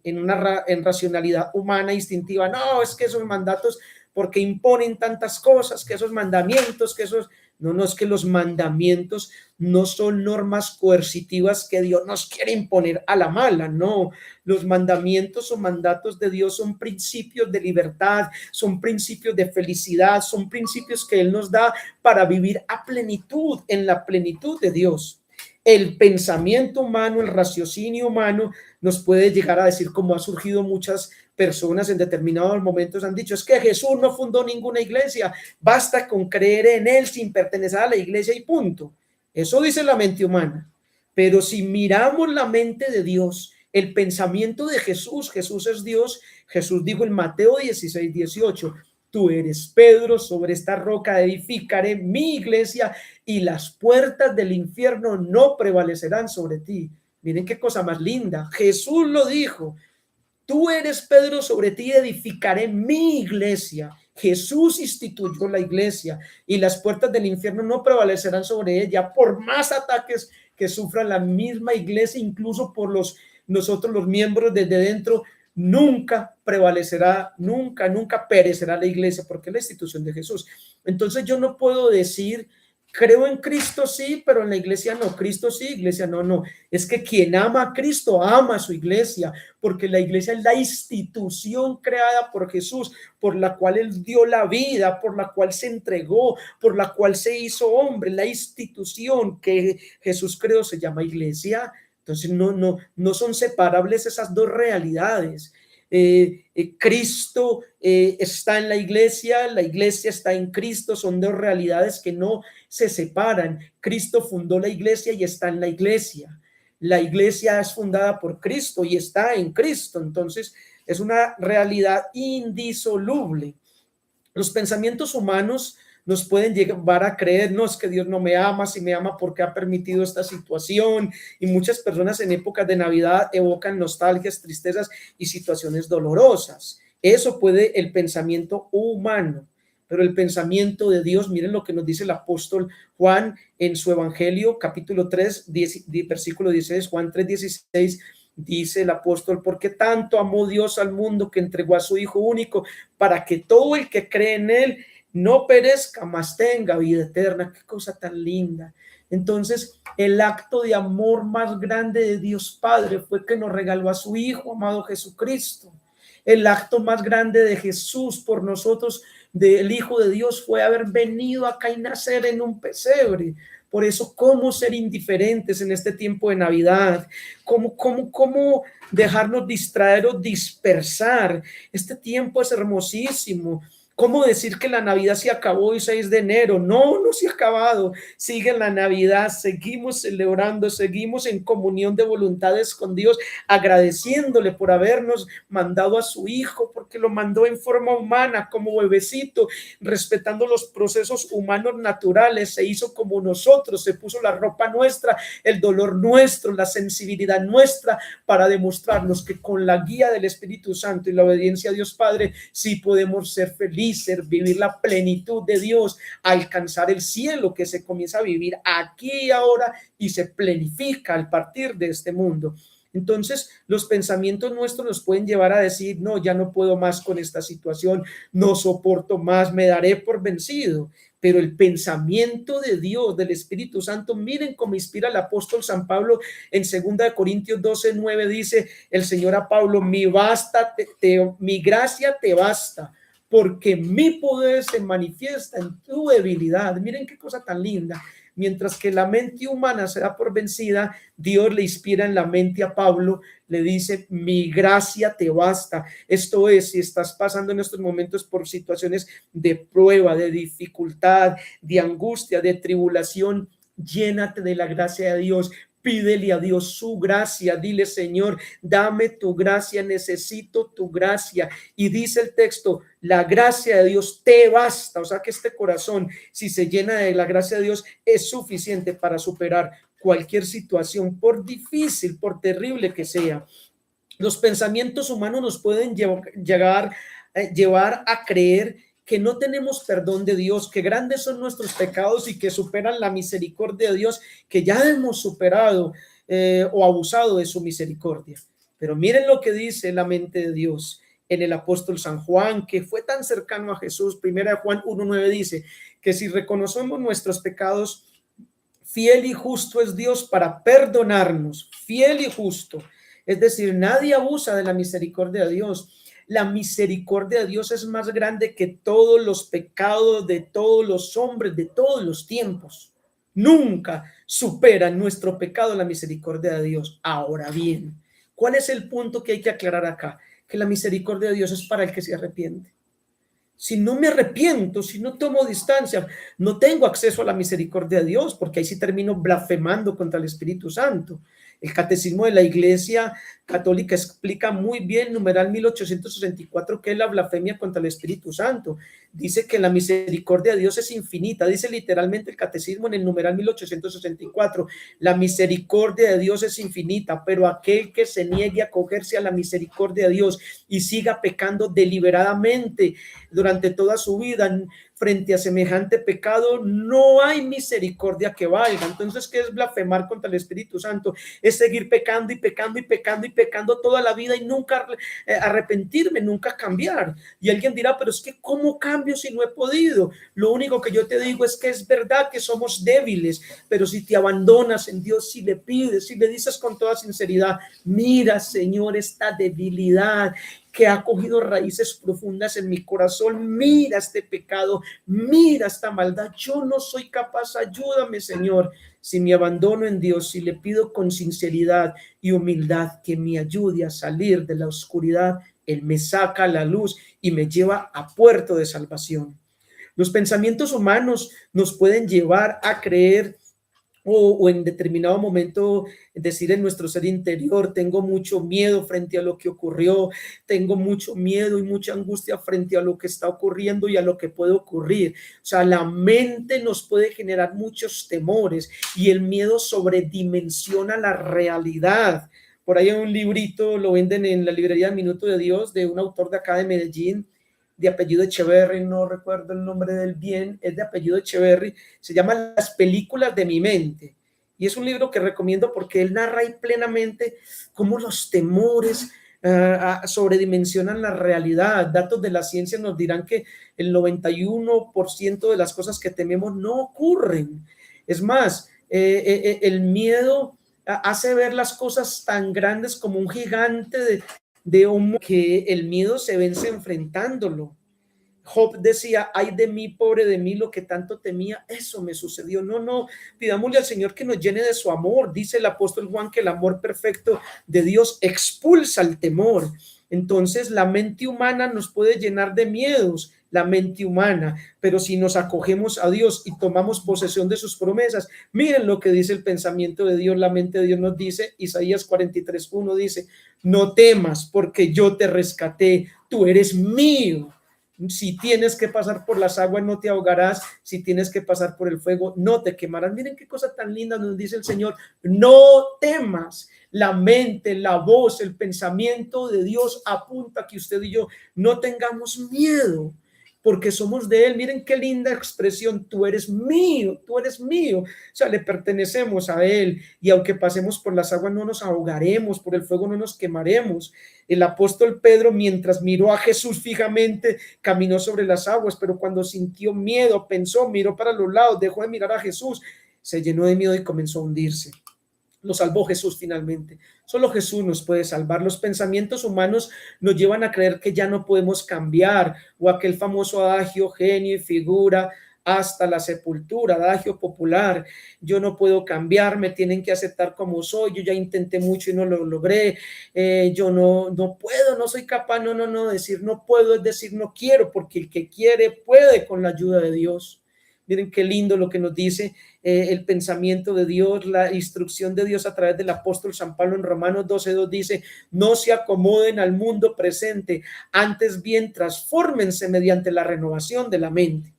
racionalidad humana instintiva. No, es que esos mandatos, porque imponen tantas cosas, que esos mandamientos, que esos... No, no, es que los mandamientos no son normas coercitivas que Dios nos quiere imponer a la mala, no. Los mandamientos o mandatos de Dios son principios de libertad, son principios de felicidad, son principios que Él nos da para vivir a plenitud, en la plenitud de Dios. El pensamiento humano, el raciocinio humano nos puede llegar a decir, como ha surgido muchas personas en determinados momentos han dicho, es que Jesús no fundó ninguna iglesia, basta con creer en él sin pertenecer a la iglesia y punto. Eso dice la mente humana. Pero si miramos la mente de Dios, el pensamiento de Jesús, Jesús es Dios, Jesús dijo en Mateo 16:18, tú eres Pedro, sobre esta roca edificaré mi iglesia y las puertas del infierno no prevalecerán sobre ti. Miren qué cosa más linda. Jesús lo dijo. Tú eres Pedro, sobre ti edificaré mi iglesia. Jesús instituyó la iglesia y las puertas del infierno no prevalecerán sobre ella por más ataques que sufra la misma iglesia, incluso por nosotros los miembros desde dentro. Nunca prevalecerá, nunca perecerá la iglesia porque es la institución de Jesús. Entonces yo no puedo decir, creo en Cristo sí, pero en la iglesia no. Cristo sí, iglesia no, no. Es que quien ama a Cristo ama a su iglesia, porque la iglesia es la institución creada por Jesús, por la cual Él dio la vida, por la cual se entregó, por la cual se hizo hombre. La institución que Jesús creó se llama iglesia. Entonces no son separables esas dos realidades. Cristo está en la iglesia está en Cristo, son dos realidades que no se separan. Cristo fundó la iglesia y está en la iglesia. La iglesia es fundada por Cristo y está en Cristo, entonces es una realidad indisoluble. Los pensamientos humanos nos pueden llevar a creer, no, es que Dios no me ama, si me ama, ¿por qué ha permitido esta situación? Y muchas personas en épocas de Navidad evocan nostalgias, tristezas y situaciones dolorosas. Eso puede el pensamiento humano, pero el pensamiento de Dios, miren lo que nos dice el apóstol Juan en su Evangelio, capítulo 3, versículo 16, Juan 3, 16, dice el apóstol, porque tanto amó Dios al mundo que entregó a su Hijo único para que todo el que cree en él no perezca, mas tenga vida eterna. Qué cosa tan linda. Entonces, el acto de amor más grande de Dios Padre fue que nos regaló a su Hijo amado Jesucristo. El acto más grande de Jesús por nosotros, del Hijo de Dios, fue haber venido acá y nacer en un pesebre. Por eso, ¿cómo ser indiferentes en este tiempo de Navidad? ¿Cómo dejarnos distraer o dispersar? Este tiempo es hermosísimo. ¿Cómo decir que la Navidad se acabó el 6 de enero? No, no se ha acabado. Sigue la Navidad, seguimos celebrando, seguimos en comunión de voluntades con Dios, agradeciéndole por habernos mandado a su Hijo, porque lo mandó en forma humana, como bebecito, respetando los procesos humanos naturales, se hizo como nosotros, se puso la ropa nuestra, el dolor nuestro, la sensibilidad nuestra, para demostrarnos que con la guía del Espíritu Santo y la obediencia a Dios Padre, sí podemos ser felices, vivir la plenitud de Dios, alcanzar el cielo que se comienza a vivir aquí y ahora y se planifica al partir de este mundo. Entonces, los pensamientos nuestros nos pueden llevar a decir, no, ya no puedo más con esta situación, no soporto más, me daré por vencido. Pero el pensamiento de Dios, del Espíritu Santo, miren cómo inspira el apóstol San Pablo en 2 Corintios 12:9, dice el Señor a Pablo, mi gracia te basta, porque mi poder se manifiesta en tu debilidad. Miren qué cosa tan linda. Mientras que la mente humana se da por vencida, Dios le inspira en la mente a Pablo, le dice, mi gracia te basta. Esto es, si estás pasando en estos momentos por situaciones de prueba, de dificultad, de angustia, de tribulación, llénate de la gracia de Dios. Pídele a Dios su gracia, dile, Señor, dame tu gracia, necesito tu gracia. Y dice el texto, la gracia de Dios te basta. O sea que este corazón, si se llena de la gracia de Dios, es suficiente para superar cualquier situación, por difícil, por terrible que sea. Los pensamientos humanos nos pueden llevar a creer que no tenemos perdón de Dios, que grandes son nuestros pecados y que superan la misericordia de Dios, que ya hemos superado o abusado de su misericordia. Pero miren lo que dice la mente de Dios en el apóstol San Juan, que fue tan cercano a Jesús. Primera de Juan 1:9 dice que si reconocemos nuestros pecados, fiel y justo es Dios para perdonarnos, fiel y justo. Es decir, nadie abusa de la misericordia de Dios. La misericordia de Dios es más grande que todos los pecados de todos los hombres de todos los tiempos. Nunca supera nuestro pecado la misericordia de Dios. Ahora bien, ¿cuál es el punto que hay que aclarar acá? Que la misericordia de Dios es para el que se arrepiente. Si no me arrepiento, si no tomo distancia, no tengo acceso a la misericordia de Dios, porque ahí sí termino blasfemando contra el Espíritu Santo. El Catecismo de la Iglesia Católica explica muy bien, numeral 1864, qué es la blasfemia contra el Espíritu Santo. Dice que la misericordia de Dios es infinita. Dice literalmente el Catecismo en el numeral 1864, la misericordia de Dios es infinita, pero aquel que se niegue a acogerse a la misericordia de Dios y siga pecando deliberadamente durante toda su vida frente a semejante pecado, no hay misericordia que valga. Entonces, ¿qué es blasfemar contra el Espíritu Santo? Es seguir pecando y pecando y pecando y pecando toda la vida y nunca arrepentirme, nunca cambiar. Y alguien dirá, pero es que ¿cómo cambio si no he podido? Lo único que yo te digo es que es verdad que somos débiles, pero si te abandonas en Dios, si le pides, si le dices con toda sinceridad, mira, Señor, esta debilidad que ha cogido raíces profundas en mi corazón, mira este pecado, mira esta maldad, yo no soy capaz, ayúdame, Señor. Si me abandono en Dios, si le pido con sinceridad y humildad que me ayude a salir de la oscuridad, Él me saca a la luz y me lleva a puerto de salvación. Los pensamientos humanos nos pueden llevar a creer o en determinado momento decir en nuestro ser interior, tengo mucho miedo frente a lo que ocurrió, tengo mucho miedo y mucha angustia frente a lo que está ocurriendo y a lo que puede ocurrir. O sea, la mente nos puede generar muchos temores y el miedo sobredimensiona la realidad. Por ahí hay un librito, lo venden en la librería Minuto de Dios, de un autor de acá de Medellín, de apellido Echeverry, no recuerdo el nombre del bien, es de apellido Echeverry, se llama Las películas de mi mente. Y es un libro que recomiendo porque él narra ahí plenamente cómo los temores sobredimensionan la realidad. Datos de la ciencia nos dirán que el 91% de las cosas que tememos no ocurren. Es más, el miedo hace ver las cosas tan grandes como un gigante de humo, que el miedo se vence enfrentándolo. Job decía, ay de mí, pobre de mí, lo que tanto temía, eso me sucedió. No, pidámosle al Señor que nos llene de su amor. Dice el apóstol Juan que el amor perfecto de Dios expulsa el temor. Entonces la mente humana nos puede llenar de miedos, la mente humana, pero si nos acogemos a Dios y tomamos posesión de sus promesas, miren lo que dice el pensamiento de Dios, la mente de Dios nos dice, Isaías 43:1 dice, no temas porque yo te rescaté, tú eres mío. Si tienes que pasar por las aguas, no te ahogarás. Si tienes que pasar por el fuego, no te quemarás. Miren qué cosa tan linda nos dice el Señor. No temas. La mente, la voz, el pensamiento de Dios apunta a que usted y yo no tengamos miedo, porque somos de Él. Miren qué linda expresión, tú eres mío, tú eres mío. O sea, le pertenecemos a Él, y aunque pasemos por las aguas no nos ahogaremos, por el fuego no nos quemaremos. El apóstol Pedro, mientras miró a Jesús fijamente, caminó sobre las aguas, pero cuando sintió miedo, pensó, miró para los lados, dejó de mirar a Jesús, se llenó de miedo y comenzó a hundirse. Lo salvó Jesús finalmente. Solo Jesús nos puede salvar. Los pensamientos humanos nos llevan a creer que ya no podemos cambiar, o aquel famoso adagio, genio y figura hasta la sepultura, adagio popular, yo no puedo cambiar, me tienen que aceptar como soy, yo ya intenté mucho y no lo logré, yo no puedo, no soy capaz, no, decir no puedo es decir no quiero, porque el que quiere puede con la ayuda de Dios. Miren qué lindo lo que nos dice el pensamiento de Dios, la instrucción de Dios a través del apóstol San Pablo en Romanos 12:2 dice, no se acomoden al mundo presente, antes bien transfórmense mediante la renovación de la mente.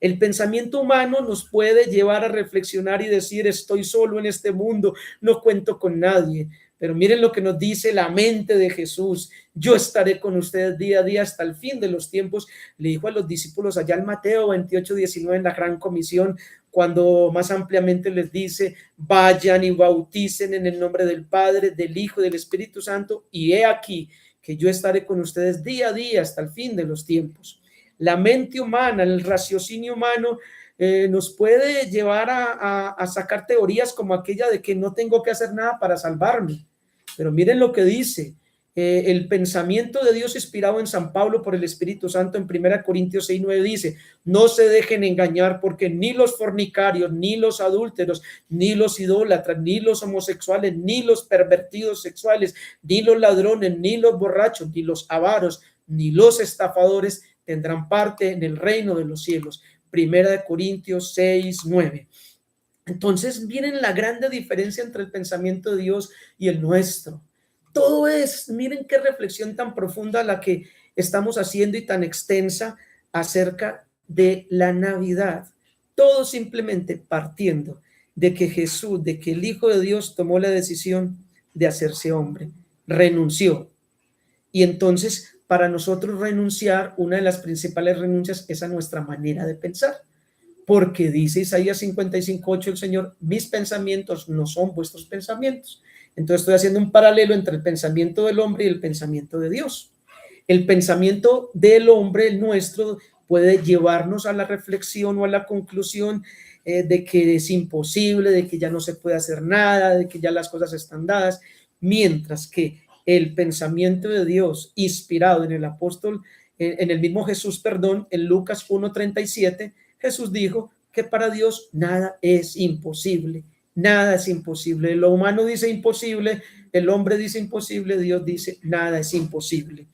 El pensamiento humano nos puede llevar a reflexionar y decir, estoy solo en este mundo, no cuento con nadie. Pero miren lo que nos dice la mente de Jesús, yo estaré con ustedes día a día hasta el fin de los tiempos. Le dijo a los discípulos allá en Mateo 28:19 en la gran comisión, cuando más ampliamente les dice, vayan y bauticen en el nombre del Padre, del Hijo y del Espíritu Santo, y he aquí que yo estaré con ustedes día a día hasta el fin de los tiempos. La mente humana, el raciocinio humano nos puede llevar a sacar teorías como aquella de que no tengo que hacer nada para salvarme. Pero miren lo que dice el pensamiento de Dios inspirado en San Pablo por el Espíritu Santo en 1 Corintios 6:9 dice, no se dejen engañar porque ni los fornicarios, ni los adúlteros, ni los idólatras, ni los homosexuales, ni los pervertidos sexuales, ni los ladrones, ni los borrachos, ni los avaros, ni los estafadores tendrán parte en el reino de los cielos. 1 Corintios 6:9. Entonces, miren la grande diferencia entre el pensamiento de Dios y el nuestro. Todo miren qué reflexión tan profunda la que estamos haciendo y tan extensa acerca de la Navidad. Todo simplemente partiendo de que Jesús, de que el Hijo de Dios tomó la decisión de hacerse hombre, renunció. Y entonces, para nosotros renunciar, una de las principales renuncias es a nuestra manera de pensar. Porque dice Isaías 55:8 el Señor, mis pensamientos no son vuestros pensamientos. Entonces estoy haciendo un paralelo entre el pensamiento del hombre y el pensamiento de Dios. El pensamiento del hombre, el nuestro, puede llevarnos a la reflexión o a la conclusión de que es imposible, de que ya no se puede hacer nada, de que ya las cosas están dadas, mientras que el pensamiento de Dios, inspirado en el apóstol, en el mismo Jesús, en Lucas 1:37, Jesús dijo que para Dios nada es imposible, nada es imposible. Lo humano dice imposible, el hombre dice imposible, Dios dice nada es imposible.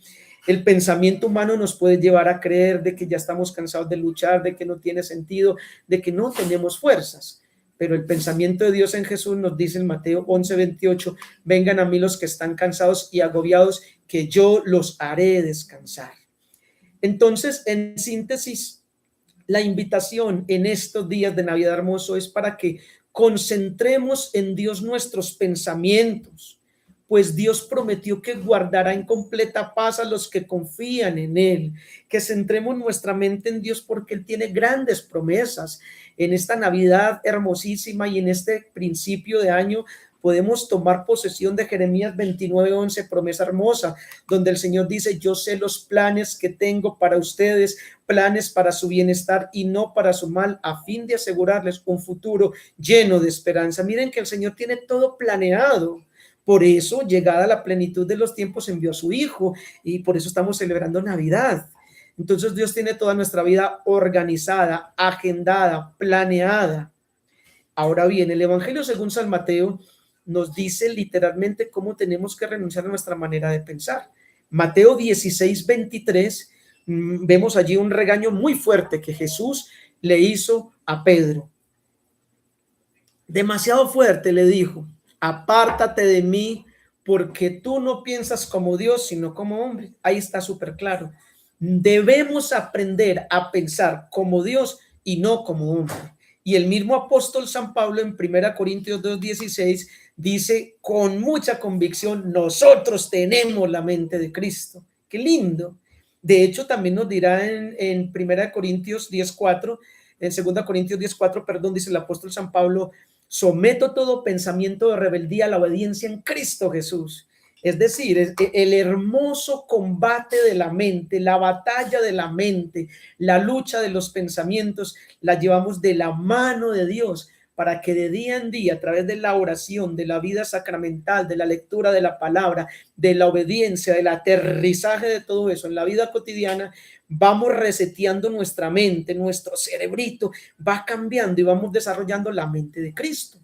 El pensamiento humano nos puede llevar a creer de que ya estamos cansados de luchar, de que no tiene sentido, de que no tenemos fuerzas. pero el pensamiento de Dios en Jesús nos dice en Mateo 11:28, vengan a mí los que están cansados y agobiados, que yo los haré descansar. Entonces, en síntesis, la invitación en estos días de Navidad hermoso es para que concentremos en Dios nuestros pensamientos, pues Dios prometió que guardará en completa paz a los que confían en Él, que centremos nuestra mente en Dios porque Él tiene grandes promesas. En esta Navidad hermosísima y en este principio de año podemos tomar posesión de Jeremías 29:11, promesa hermosa, donde el Señor dice, yo sé los planes que tengo para ustedes, planes para su bienestar y no para su mal, a fin de asegurarles un futuro lleno de esperanza. Miren que el Señor tiene todo planeado. Por eso, llegada la plenitud de los tiempos, envió a su Hijo y por eso estamos celebrando Navidad. Entonces Dios tiene toda nuestra vida organizada, agendada, planeada. Ahora bien, el Evangelio según San Mateo nos dice literalmente cómo tenemos que renunciar a nuestra manera de pensar. Mateo 16:23, vemos allí un regaño muy fuerte que Jesús le hizo a Pedro. Demasiado fuerte le dijo, apártate de mí porque tú no piensas como Dios, sino como hombre. Ahí está súper claro. Debemos aprender a pensar como Dios y no como hombre. Y el mismo apóstol San Pablo en 1 Corintios 2:16 dice con mucha convicción, nosotros tenemos la mente de Cristo. Qué lindo. De hecho, también nos dirá en 1 Corintios 10:4, en 2 Corintios 10:4, perdón, dice el apóstol San Pablo, someto todo pensamiento de rebeldía a la obediencia en Cristo Jesús. Es decir, el hermoso combate de la mente, la batalla de la mente, la lucha de los pensamientos, la llevamos de la mano de Dios para que de día en día, a través de la oración, de la vida sacramental, de la lectura de la palabra, de la obediencia, del aterrizaje de todo eso en la vida cotidiana, vamos reseteando nuestra mente, nuestro cerebrito va cambiando y vamos desarrollando la mente de Cristo.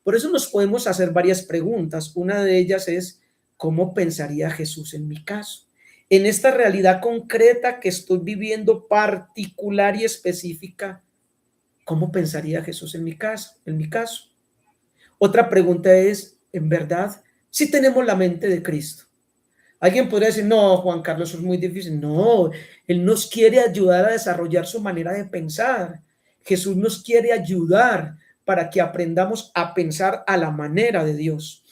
Por eso nos podemos hacer varias preguntas. Una de ellas es, ¿cómo pensaría Jesús en mi caso? En esta realidad concreta que estoy viviendo particular y específica, ¿cómo pensaría Jesús en mi caso? Otra pregunta es, ¿en verdad, si tenemos la mente de Cristo? Alguien podría decir, no, Juan Carlos, eso es muy difícil. No, Él nos quiere ayudar a desarrollar su manera de pensar. Jesús nos quiere ayudar para que aprendamos a pensar a la manera de Dios.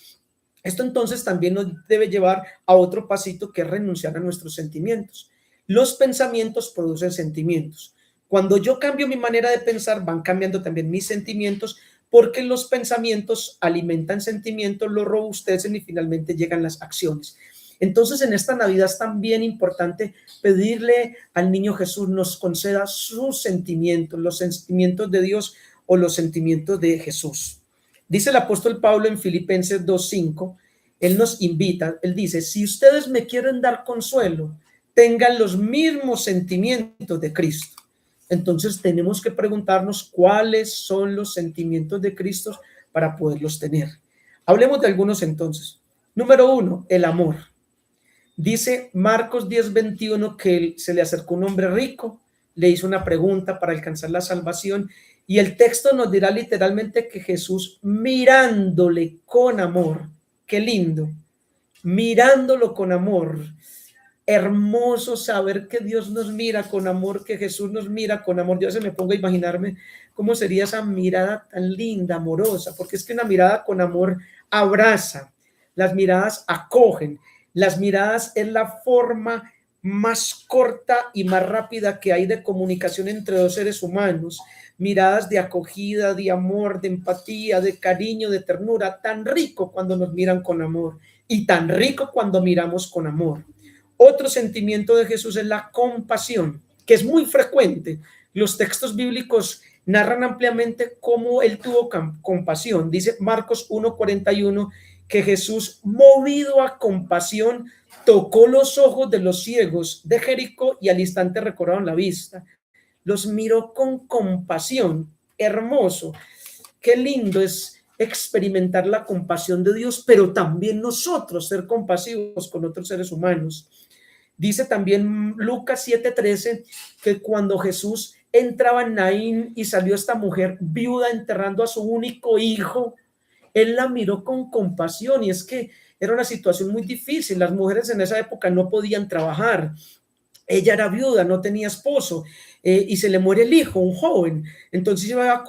Esto entonces también nos debe llevar a otro pasito que es renunciar a nuestros sentimientos. Los pensamientos producen sentimientos. Cuando yo cambio mi manera de pensar, van cambiando también mis sentimientos, porque los pensamientos alimentan sentimientos, los robustecen y finalmente llegan las acciones. Entonces, en esta Navidad es también importante pedirle al niño Jesús nos conceda sus sentimientos, los sentimientos de Dios o los sentimientos de Jesús. Dice el apóstol Pablo en Filipenses 2:5, él nos invita, él dice, si ustedes me quieren dar consuelo, tengan los mismos sentimientos de Cristo. Entonces tenemos que preguntarnos cuáles son los sentimientos de Cristo para poderlos tener. Hablemos de algunos entonces. Número 1, el amor. Dice Marcos 10:21 que se le acercó un hombre rico, le hizo una pregunta para alcanzar la salvación y el texto nos dirá literalmente que Jesús mirándole con amor, qué lindo, mirándolo con amor. Hermoso saber que Dios nos mira con amor, que Jesús nos mira con amor. Yo se me pongo a imaginarme cómo sería esa mirada tan linda, amorosa, porque es que una mirada con amor abraza, las miradas acogen. Las miradas es la forma más corta y más rápida que hay de comunicación entre dos seres humanos. Miradas de acogida, de amor, de empatía, de cariño, de ternura. Tan rico cuando nos miran con amor y tan rico cuando miramos con amor. Otro sentimiento de Jesús es la compasión, que es muy frecuente. Los textos bíblicos narran ampliamente cómo él tuvo compasión. Dice Marcos 1:41 que Jesús, movido a compasión, tocó los ojos de los ciegos de Jericó y al instante recobraron la vista. Los miró con compasión. Hermoso. Qué lindo es experimentar la compasión de Dios, pero también nosotros ser compasivos con otros seres humanos. Dice también Lucas 7:13 que cuando Jesús entraba Naín y salió esta mujer viuda enterrando a su único hijo, él la miró con compasión, y es que era una situación muy difícil. Las mujeres en esa época no podían trabajar. Ella era viuda, no tenía esposo, y se le muere el hijo, un joven. Entonces ella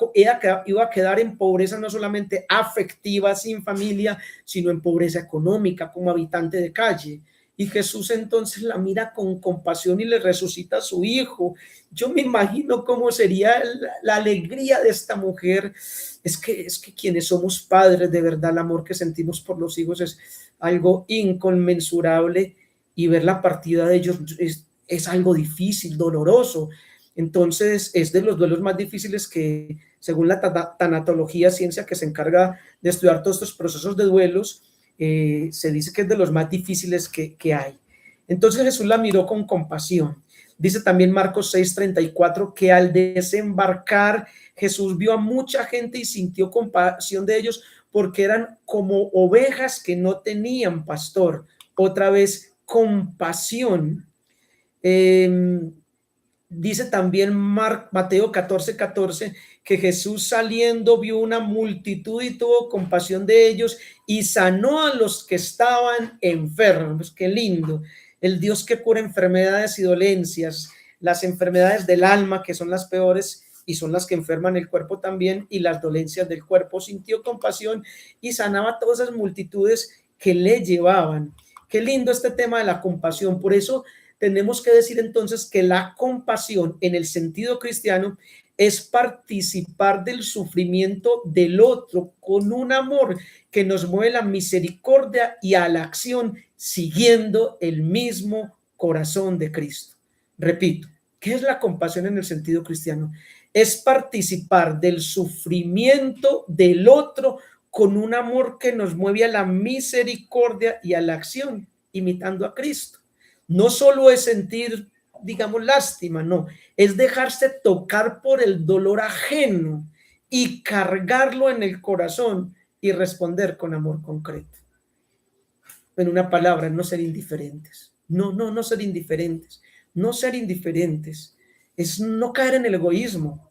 iba a quedar en pobreza, no solamente afectiva, sin familia, sino en pobreza económica, como habitante de calle. Y Jesús entonces la mira con compasión y le resucita a su hijo. Yo me imagino cómo sería la alegría de esta mujer. Es que quienes somos padres, de verdad, el amor que sentimos por los hijos es algo inconmensurable, y ver la partida de ellos es algo difícil, doloroso. Entonces es de los duelos más difíciles que, según la tanatología, ciencia que se encarga de estudiar todos estos procesos de duelos, se dice que es de los más difíciles que hay. Entonces Jesús la miró con compasión. Dice también Marcos 6:34 que al desembarcar Jesús vio a mucha gente y sintió compasión de ellos, porque eran como ovejas que no tenían pastor. Otra vez, compasión. Dice también Mateo 14:14 que Jesús saliendo vio una multitud y tuvo compasión de ellos y sanó a los que estaban enfermos. Qué lindo. El Dios que cura enfermedades y dolencias, las enfermedades del alma, que son las peores y son las que enferman el cuerpo también, y las dolencias del cuerpo, sintió compasión y sanaba a todas esas multitudes que le llevaban. Qué lindo este tema de la compasión. Por eso tenemos que decir entonces que la compasión en el sentido cristiano es participar del sufrimiento del otro con un amor que nos mueve a la misericordia y a la acción, siguiendo el mismo corazón de Cristo. Repito, ¿qué es la compasión en el sentido cristiano? Es participar del sufrimiento del otro con un amor que nos mueve a la misericordia y a la acción, imitando a Cristo. No solo es sentir, digamos, lástima, no, es dejarse tocar por el dolor ajeno y cargarlo en el corazón y responder con amor concreto. En una palabra, no ser indiferentes. No ser indiferentes. No ser indiferentes es no caer en el egoísmo.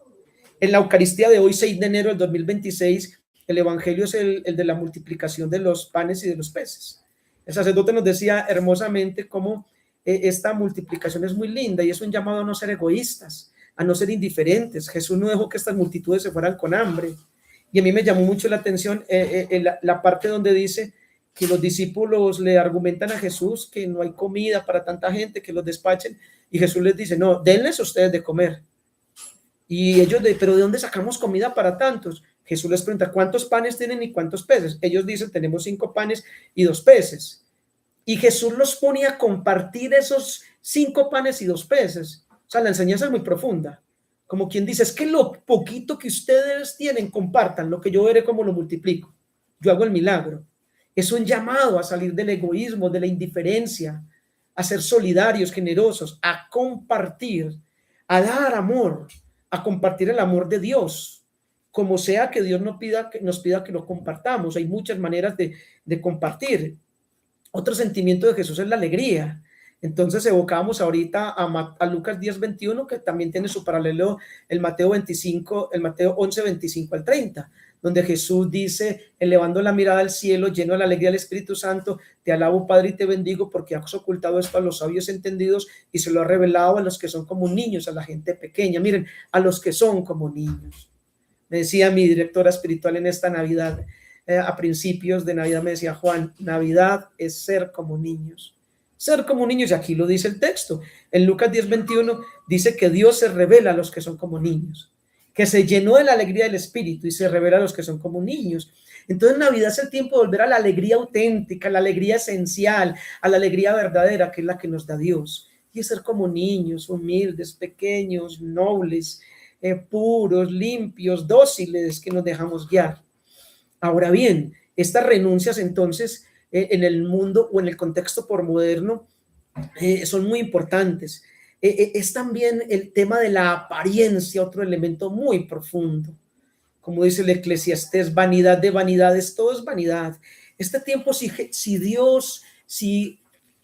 En la Eucaristía de hoy, 6 de enero del 2026, el Evangelio es el de la multiplicación de los panes y de los peces. El sacerdote nos decía hermosamente cómo esta multiplicación es muy linda y es un llamado a no ser egoístas, a no ser indiferentes. Jesús no dejó que estas multitudes se fueran con hambre. Y a mí me llamó mucho la atención la parte donde dice que los discípulos le argumentan a Jesús que no hay comida para tanta gente, que los despachen, y Jesús les dice, no, denles ustedes de comer. Y ellos, pero ¿de dónde sacamos comida para tantos? Jesús les pregunta, ¿cuántos panes tienen y cuántos peces? Ellos dicen, tenemos 5 panes y 2 peces. Y Jesús los pone a compartir esos 5 panes y 2 peces. O sea, la enseñanza es muy profunda. Como quien dice, es que lo poquito que ustedes tienen, compartan, lo que yo veré cómo lo multiplico. Yo hago el milagro. Es un llamado a salir del egoísmo, de la indiferencia, a ser solidarios, generosos, a compartir, a dar amor, a compartir el amor de Dios, como sea que Dios nos pida que lo compartamos. Hay muchas maneras de compartir. Otro sentimiento de Jesús es la alegría. Entonces evocamos ahorita a Lucas 10:21, que también tiene su paralelo el Mateo 11:25 al 30, donde Jesús dice, elevando la mirada al cielo, lleno de la alegría del Espíritu Santo, te alabo, Padre, y te bendigo porque has ocultado esto a los sabios entendidos y se lo has revelado a los que son como niños, a la gente pequeña. Miren, a los que son como niños. Me decía mi directora espiritual en esta Navidad, a principios de Navidad me decía, Juan, Navidad es ser como niños. Ser como niños, y aquí lo dice el texto. En Lucas 10:21 dice que Dios se revela a los que son como niños, que se llenó de la alegría del Espíritu y se revela a los que son como niños. Entonces Navidad es el tiempo de volver a la alegría auténtica, a la alegría esencial, a la alegría verdadera, que es la que nos da Dios. Y es ser como niños, humildes, pequeños, nobles, puros, limpios, dóciles, que nos dejamos guiar. Ahora bien, estas renuncias entonces en el mundo o en el contexto posmoderno son muy importantes. Es también el tema de la apariencia, otro elemento muy profundo. Como dice el Eclesiastés, vanidad de vanidades, todo es vanidad. Este tiempo, si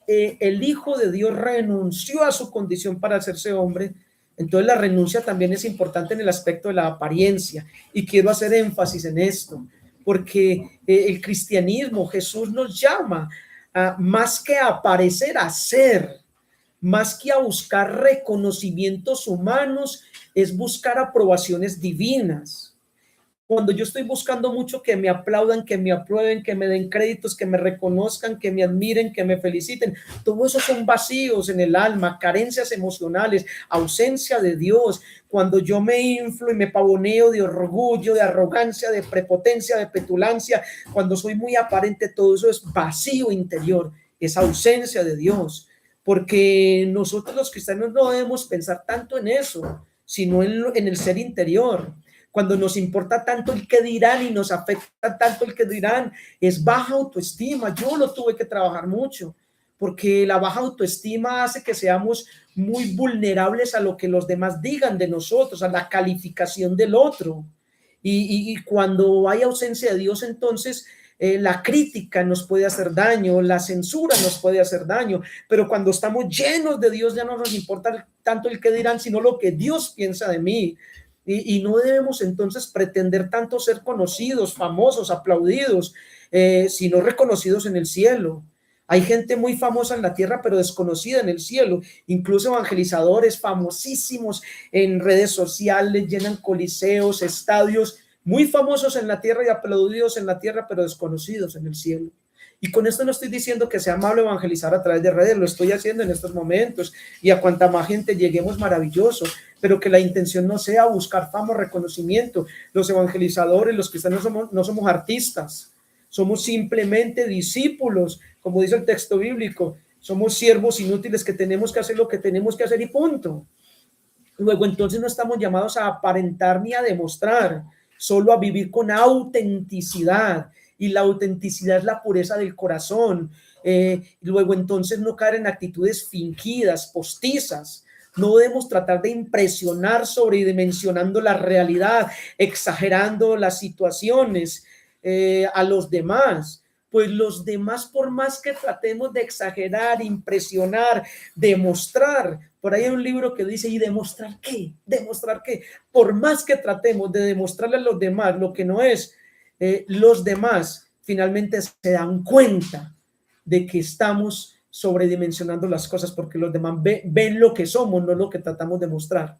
el Hijo de Dios renunció a su condición para hacerse hombre, Entonces la renuncia también es importante en el aspecto de la apariencia, y quiero hacer énfasis en esto, porque el cristianismo, Jesús nos llama a, más que a aparecer, a ser, más que a buscar reconocimientos humanos, es buscar aprobaciones divinas. Cuando yo estoy buscando mucho que me aplaudan, que me aprueben, que me den créditos, que me reconozcan, que me admiren, que me feliciten, todo eso son vacíos en el alma, carencias emocionales, ausencia de Dios. Cuando yo me inflo y me pavoneo de orgullo, de arrogancia, de prepotencia, de petulancia, cuando soy muy aparente, todo eso es vacío interior, es ausencia de Dios. Porque nosotros los cristianos no debemos pensar tanto en eso, sino en el ser interior. Cuando nos importa tanto el que dirán y nos afecta tanto el que dirán, es baja autoestima. Yo lo tuve que trabajar mucho, porque la baja autoestima hace que seamos muy vulnerables a lo que los demás digan de nosotros, a la calificación del otro. Y cuando hay ausencia de Dios, entonces la crítica nos puede hacer daño, la censura nos puede hacer daño, pero cuando estamos llenos de Dios ya no nos importa tanto el que dirán, sino lo que Dios piensa de mí. Y no debemos entonces pretender tanto ser conocidos, famosos, aplaudidos, sino reconocidos en el cielo. Hay gente muy famosa en la tierra, pero desconocida en el cielo. Incluso evangelizadores famosísimos en redes sociales, llenan coliseos, estadios, muy famosos en la tierra y aplaudidos en la tierra, pero desconocidos en el cielo. Y con esto no estoy diciendo que sea malo evangelizar a través de redes, lo estoy haciendo en estos momentos, y a cuanta más gente lleguemos, maravilloso, pero que la intención no sea buscar fama o reconocimiento. Los evangelizadores, los cristianos no somos artistas, somos simplemente discípulos, como dice el texto bíblico, somos siervos inútiles que tenemos que hacer lo que tenemos que hacer y punto. Luego entonces no estamos llamados a aparentar ni a demostrar, solo a vivir con autenticidad, y la autenticidad es la pureza del corazón. Luego entonces no caer en actitudes fingidas, postizas. No debemos tratar de impresionar sobredimensionando la realidad, exagerando las situaciones a los demás. Pues los demás, por más que tratemos de exagerar, impresionar, demostrar, por ahí hay un libro que dice, ¿y demostrar qué? ¿Demostrar qué? Por más que tratemos de demostrarle a los demás lo que no es, los demás finalmente se dan cuenta de que estamos sobredimensionando las cosas, porque los demás ven lo que somos, no lo que tratamos de mostrar.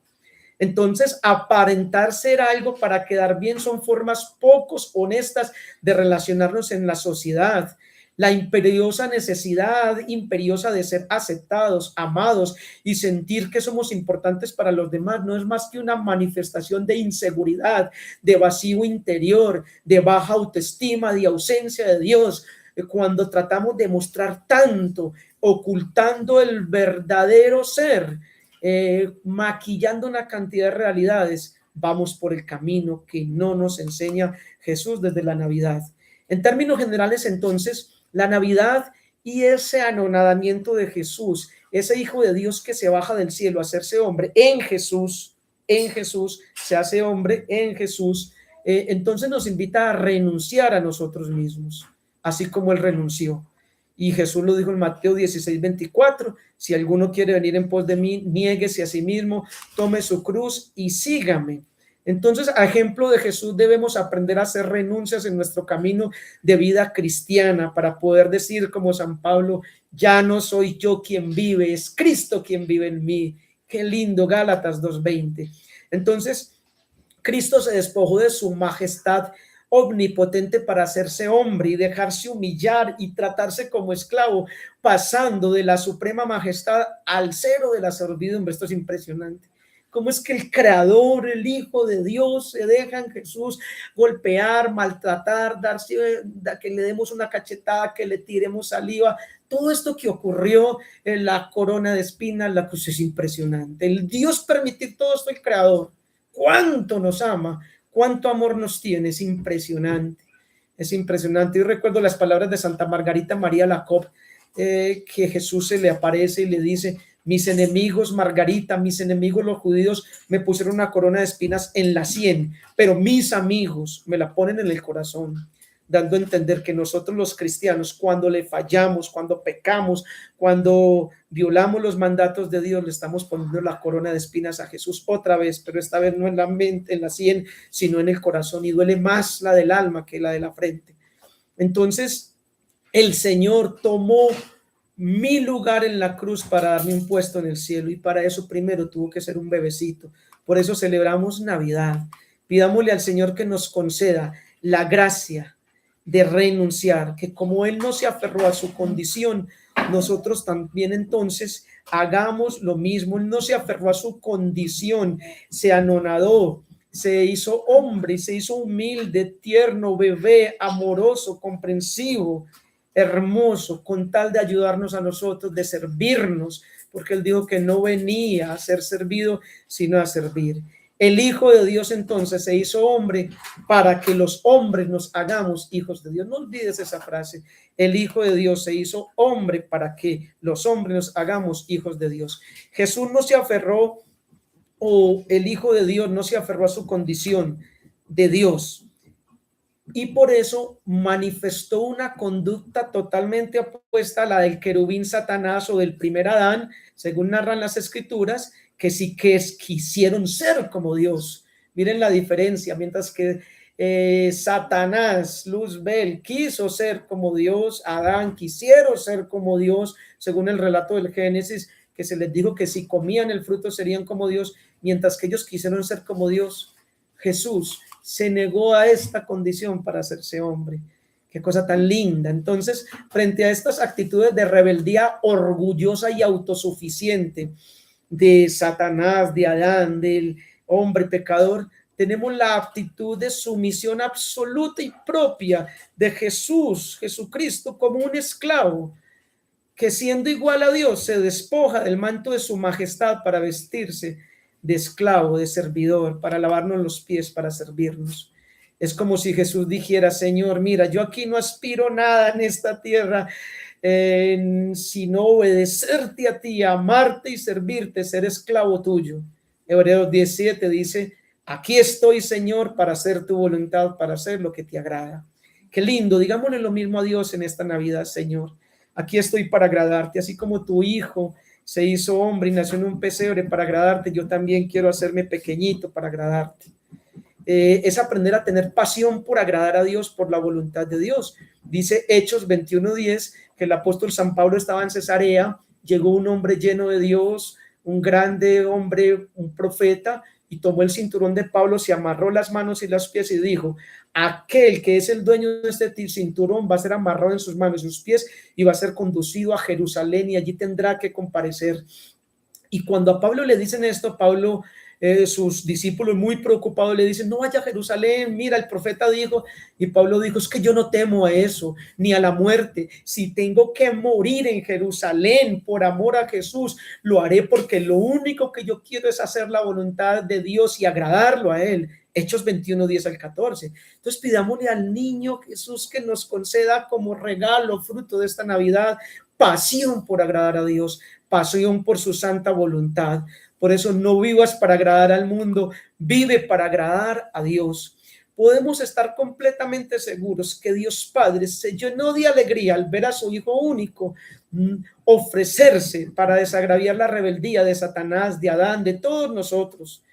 Entonces, aparentar ser algo para quedar bien son formas pocos honestas de relacionarnos en la sociedad. La imperiosa necesidad imperiosa de ser aceptados, amados y sentir que somos importantes para los demás no es más que una manifestación de inseguridad, de vacío interior, de baja autoestima, de ausencia de Dios. Cuando tratamos de mostrar tanto, ocultando el verdadero ser, maquillando una cantidad de realidades, vamos por el camino que no nos enseña Jesús desde la Navidad. En términos generales, entonces, la Navidad y ese anonadamiento de Jesús, ese Hijo de Dios que se baja del cielo a hacerse hombre en Jesús, se hace hombre en Jesús, entonces nos invita a renunciar a nosotros mismos, así como Él renunció. Y Jesús lo dijo en Mateo 16:24, si alguno quiere venir en pos de mí, niéguese a sí mismo, tome su cruz y sígame. Entonces, a ejemplo de Jesús, debemos aprender a hacer renuncias en nuestro camino de vida cristiana para poder decir como San Pablo, ya no soy yo quien vive, es Cristo quien vive en mí. Qué lindo, Gálatas 2:20. Entonces, Cristo se despojó de su majestad omnipotente para hacerse hombre y dejarse humillar y tratarse como esclavo, pasando de la suprema majestad al cero de la servidumbre. Esto es impresionante. ¿Cómo es que el creador, el Hijo de Dios, se deja en Jesús golpear, maltratar, que le demos una cachetada, que le tiremos saliva? Todo esto que ocurrió en la corona de espinas, la cruz, es impresionante. El Dios permitir todo esto, el creador. ¿Cuánto nos ama? ¿Cuánto amor nos tiene? Es impresionante. Es impresionante. Yo recuerdo las palabras de Santa Margarita María Lacob, que Jesús se le aparece y le dice, mis enemigos, Margarita, mis enemigos los judíos me pusieron una corona de espinas en la sien, pero mis amigos me la ponen en el corazón. dando a entender que nosotros los cristianos, cuando le fallamos, cuando pecamos, cuando violamos los mandatos de Dios, le estamos poniendo la corona de espinas a Jesús otra vez, pero esta vez no en la mente, en la sien, sino en el corazón, y duele más la del alma que la de la frente. Entonces, el Señor tomó mi lugar en la cruz para darme un puesto en el cielo, y para eso primero tuvo que ser un bebecito. Por eso celebramos Navidad. Pidámosle al Señor que nos conceda la gracia de renunciar, que como Él no se aferró a su condición, nosotros también entonces hagamos lo mismo. Él no se aferró a su condición, se anonadó, se hizo hombre, se hizo humilde, tierno, bebé, amoroso, comprensivo, hermoso, con tal de ayudarnos a nosotros, de servirnos, porque Él dijo que no venía a ser servido, sino a servir. El Hijo de Dios entonces se hizo hombre para que los hombres nos hagamos hijos de Dios. No olvides esa frase. El Hijo de Dios se hizo hombre para que los hombres nos hagamos hijos de Dios. Jesús no se aferró, o el Hijo de Dios no se aferró a su condición de Dios, y por eso manifestó una conducta totalmente opuesta a la del querubín Satanás o del primer Adán, según narran las escrituras, que sí que quisieron ser como Dios. Miren la diferencia. Mientras que Satanás, Luzbel, quiso ser como Dios, Adán quisieron ser como Dios, según el relato del Génesis, que se les dijo que si comían el fruto serían como Dios, mientras que ellos quisieron ser como Dios. Jesús se negó a esta condición para hacerse hombre. Qué cosa tan linda. Entonces, frente a estas actitudes de rebeldía orgullosa y autosuficiente de Satanás, de Adán, del hombre pecador, tenemos la actitud de sumisión absoluta y propia de Jesús, Jesucristo, como un esclavo que, siendo igual a Dios, se despoja del manto de su majestad para vestirse de esclavo, de servidor, para lavarnos los pies, para servirnos. Es como si Jesús dijera: Señor, mira, yo aquí no aspiro nada en esta tierra, sino obedecerte a ti, amarte y servirte, ser esclavo tuyo. Hebreos 17 dice: aquí estoy, Señor, para hacer tu voluntad, para hacer lo que te agrada. Qué lindo. Digámosle lo mismo a Dios en esta Navidad: Señor, aquí estoy para agradarte, así como tu Hijo se hizo hombre y nació en un pesebre para agradarte, yo también quiero hacerme pequeñito para agradarte. Es aprender a tener pasión por agradar a Dios, por la voluntad de Dios. Dice Hechos 21:10 que el apóstol San Pablo estaba en Cesarea, llegó un hombre lleno de Dios, un grande hombre, un profeta, y tomó el cinturón de Pablo, se amarró las manos y los pies y dijo: aquel que es el dueño de este cinturón va a ser amarrado en sus manos y sus pies y va a ser conducido a Jerusalén, y allí tendrá que comparecer. Y cuando a Pablo le dicen esto, Pablo, sus discípulos muy preocupados le dicen: no vaya a Jerusalén, mira, el profeta dijo. Y Pablo dijo: es que yo no temo a eso, ni a la muerte. Si tengo que morir en Jerusalén por amor a Jesús, lo haré, porque lo único que yo quiero es hacer la voluntad de Dios y agradarlo a Él. Hechos 21:10-14. Entonces pidámosle al niño Jesús que nos conceda como regalo, fruto de esta Navidad, pasión por agradar a Dios, pasión por su santa voluntad. Por eso no vivas para agradar al mundo, vive para agradar a Dios. Podemos estar completamente seguros que Dios Padre se llenó de alegría al ver a su Hijo único ofrecerse para desagraviar la rebeldía de Satanás, de Adán, de todos nosotros.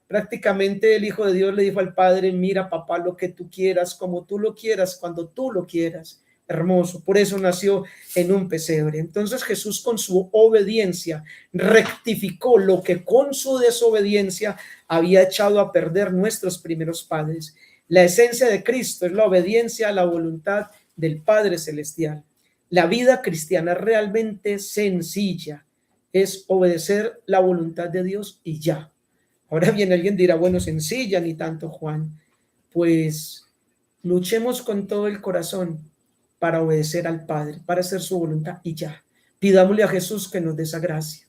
Prácticamente el Hijo de Dios le dijo al Padre: mira, papá, lo que tú quieras, como tú lo quieras, cuando tú lo quieras. Hermoso. Por eso nació en un pesebre. Entonces Jesús, con su obediencia, rectificó lo que con su desobediencia había echado a perder nuestros primeros padres. La esencia de Cristo es la obediencia a la voluntad del Padre Celestial. La vida cristiana es realmente sencilla. Es obedecer la voluntad de Dios y ya. Ahora bien, alguien dirá: bueno, sencilla, ni tanto, Juan. Pues luchemos con todo el corazón para obedecer al Padre, para hacer su voluntad y ya. Pidámosle a Jesús que nos dé esa gracia,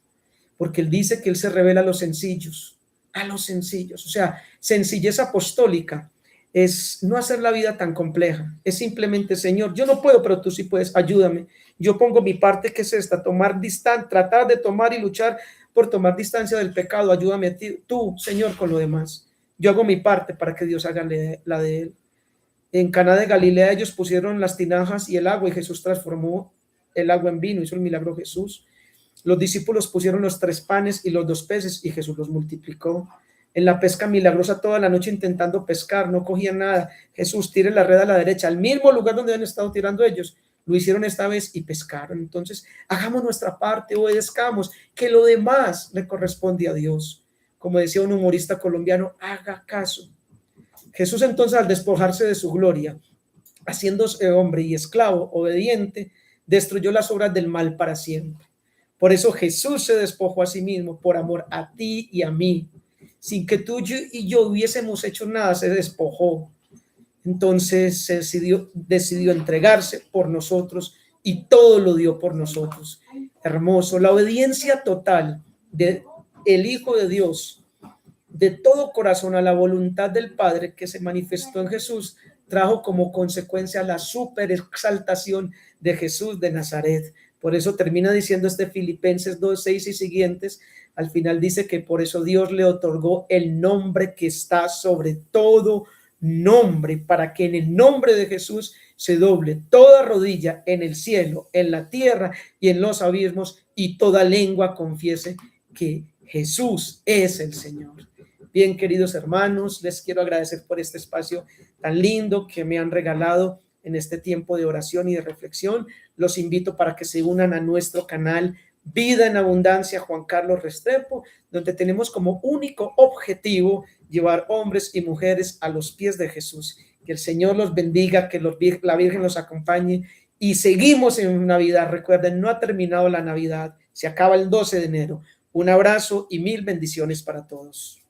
porque Él dice que Él se revela a los sencillos, o sea, sencillez apostólica es no hacer la vida tan compleja, es simplemente: Señor, yo no puedo, pero tú sí puedes, ayúdame. Yo pongo mi parte, que es esta: tomar distancia, tratar de tomar y luchar por tomar distancia del pecado. Ayúdame a ti, tú, Señor, con lo demás. Yo hago mi parte para que Dios haga la de Él. En Caná de Galilea ellos pusieron las tinajas y el agua y Jesús transformó el agua en vino, hizo el milagro Jesús. Los discípulos pusieron los 3 panes y los 2 peces y Jesús los multiplicó. En la pesca milagrosa toda la noche intentando pescar, no cogían nada. Jesús, tire la red a la derecha, al mismo lugar donde han estado tirando ellos. Lo hicieron esta vez y pescaron. Entonces, hagamos nuestra parte, obedezcamos, que lo demás le corresponde a Dios. Como decía un humorista colombiano, haga caso. Jesús entonces, al despojarse de su gloria, haciéndose hombre y esclavo, obediente, destruyó las obras del mal para siempre. Por eso Jesús se despojó a sí mismo por amor a ti y a mí. Sin que tú y yo hubiésemos hecho nada, se despojó. Entonces se decidió entregarse por nosotros y todo lo dio por nosotros. Hermoso, la obediencia total de el Hijo de Dios, de todo corazón a la voluntad del Padre que se manifestó en Jesús, trajo como consecuencia la super exaltación de Jesús de Nazaret. Por eso termina diciendo Filipenses 2:6 y siguientes. Al final dice que por eso Dios le otorgó el nombre que está sobre todo nombre, para que en el nombre de Jesús se doble toda rodilla en el cielo, en la tierra y en los abismos, y toda lengua confiese que Jesús es el Señor. Bien, queridos hermanos, les quiero agradecer por este espacio tan lindo que me han regalado en este tiempo de oración y de reflexión. Los invito para que se unan a nuestro canal Vida en Abundancia Juan Carlos Restrepo, donde tenemos como único objetivo llevar hombres y mujeres a los pies de Jesús. Que el Señor los bendiga, que la Virgen los acompañe y seguimos en Navidad. Recuerden, no ha terminado la Navidad, se acaba el 12 de enero. Un abrazo y 1000 bendiciones para todos.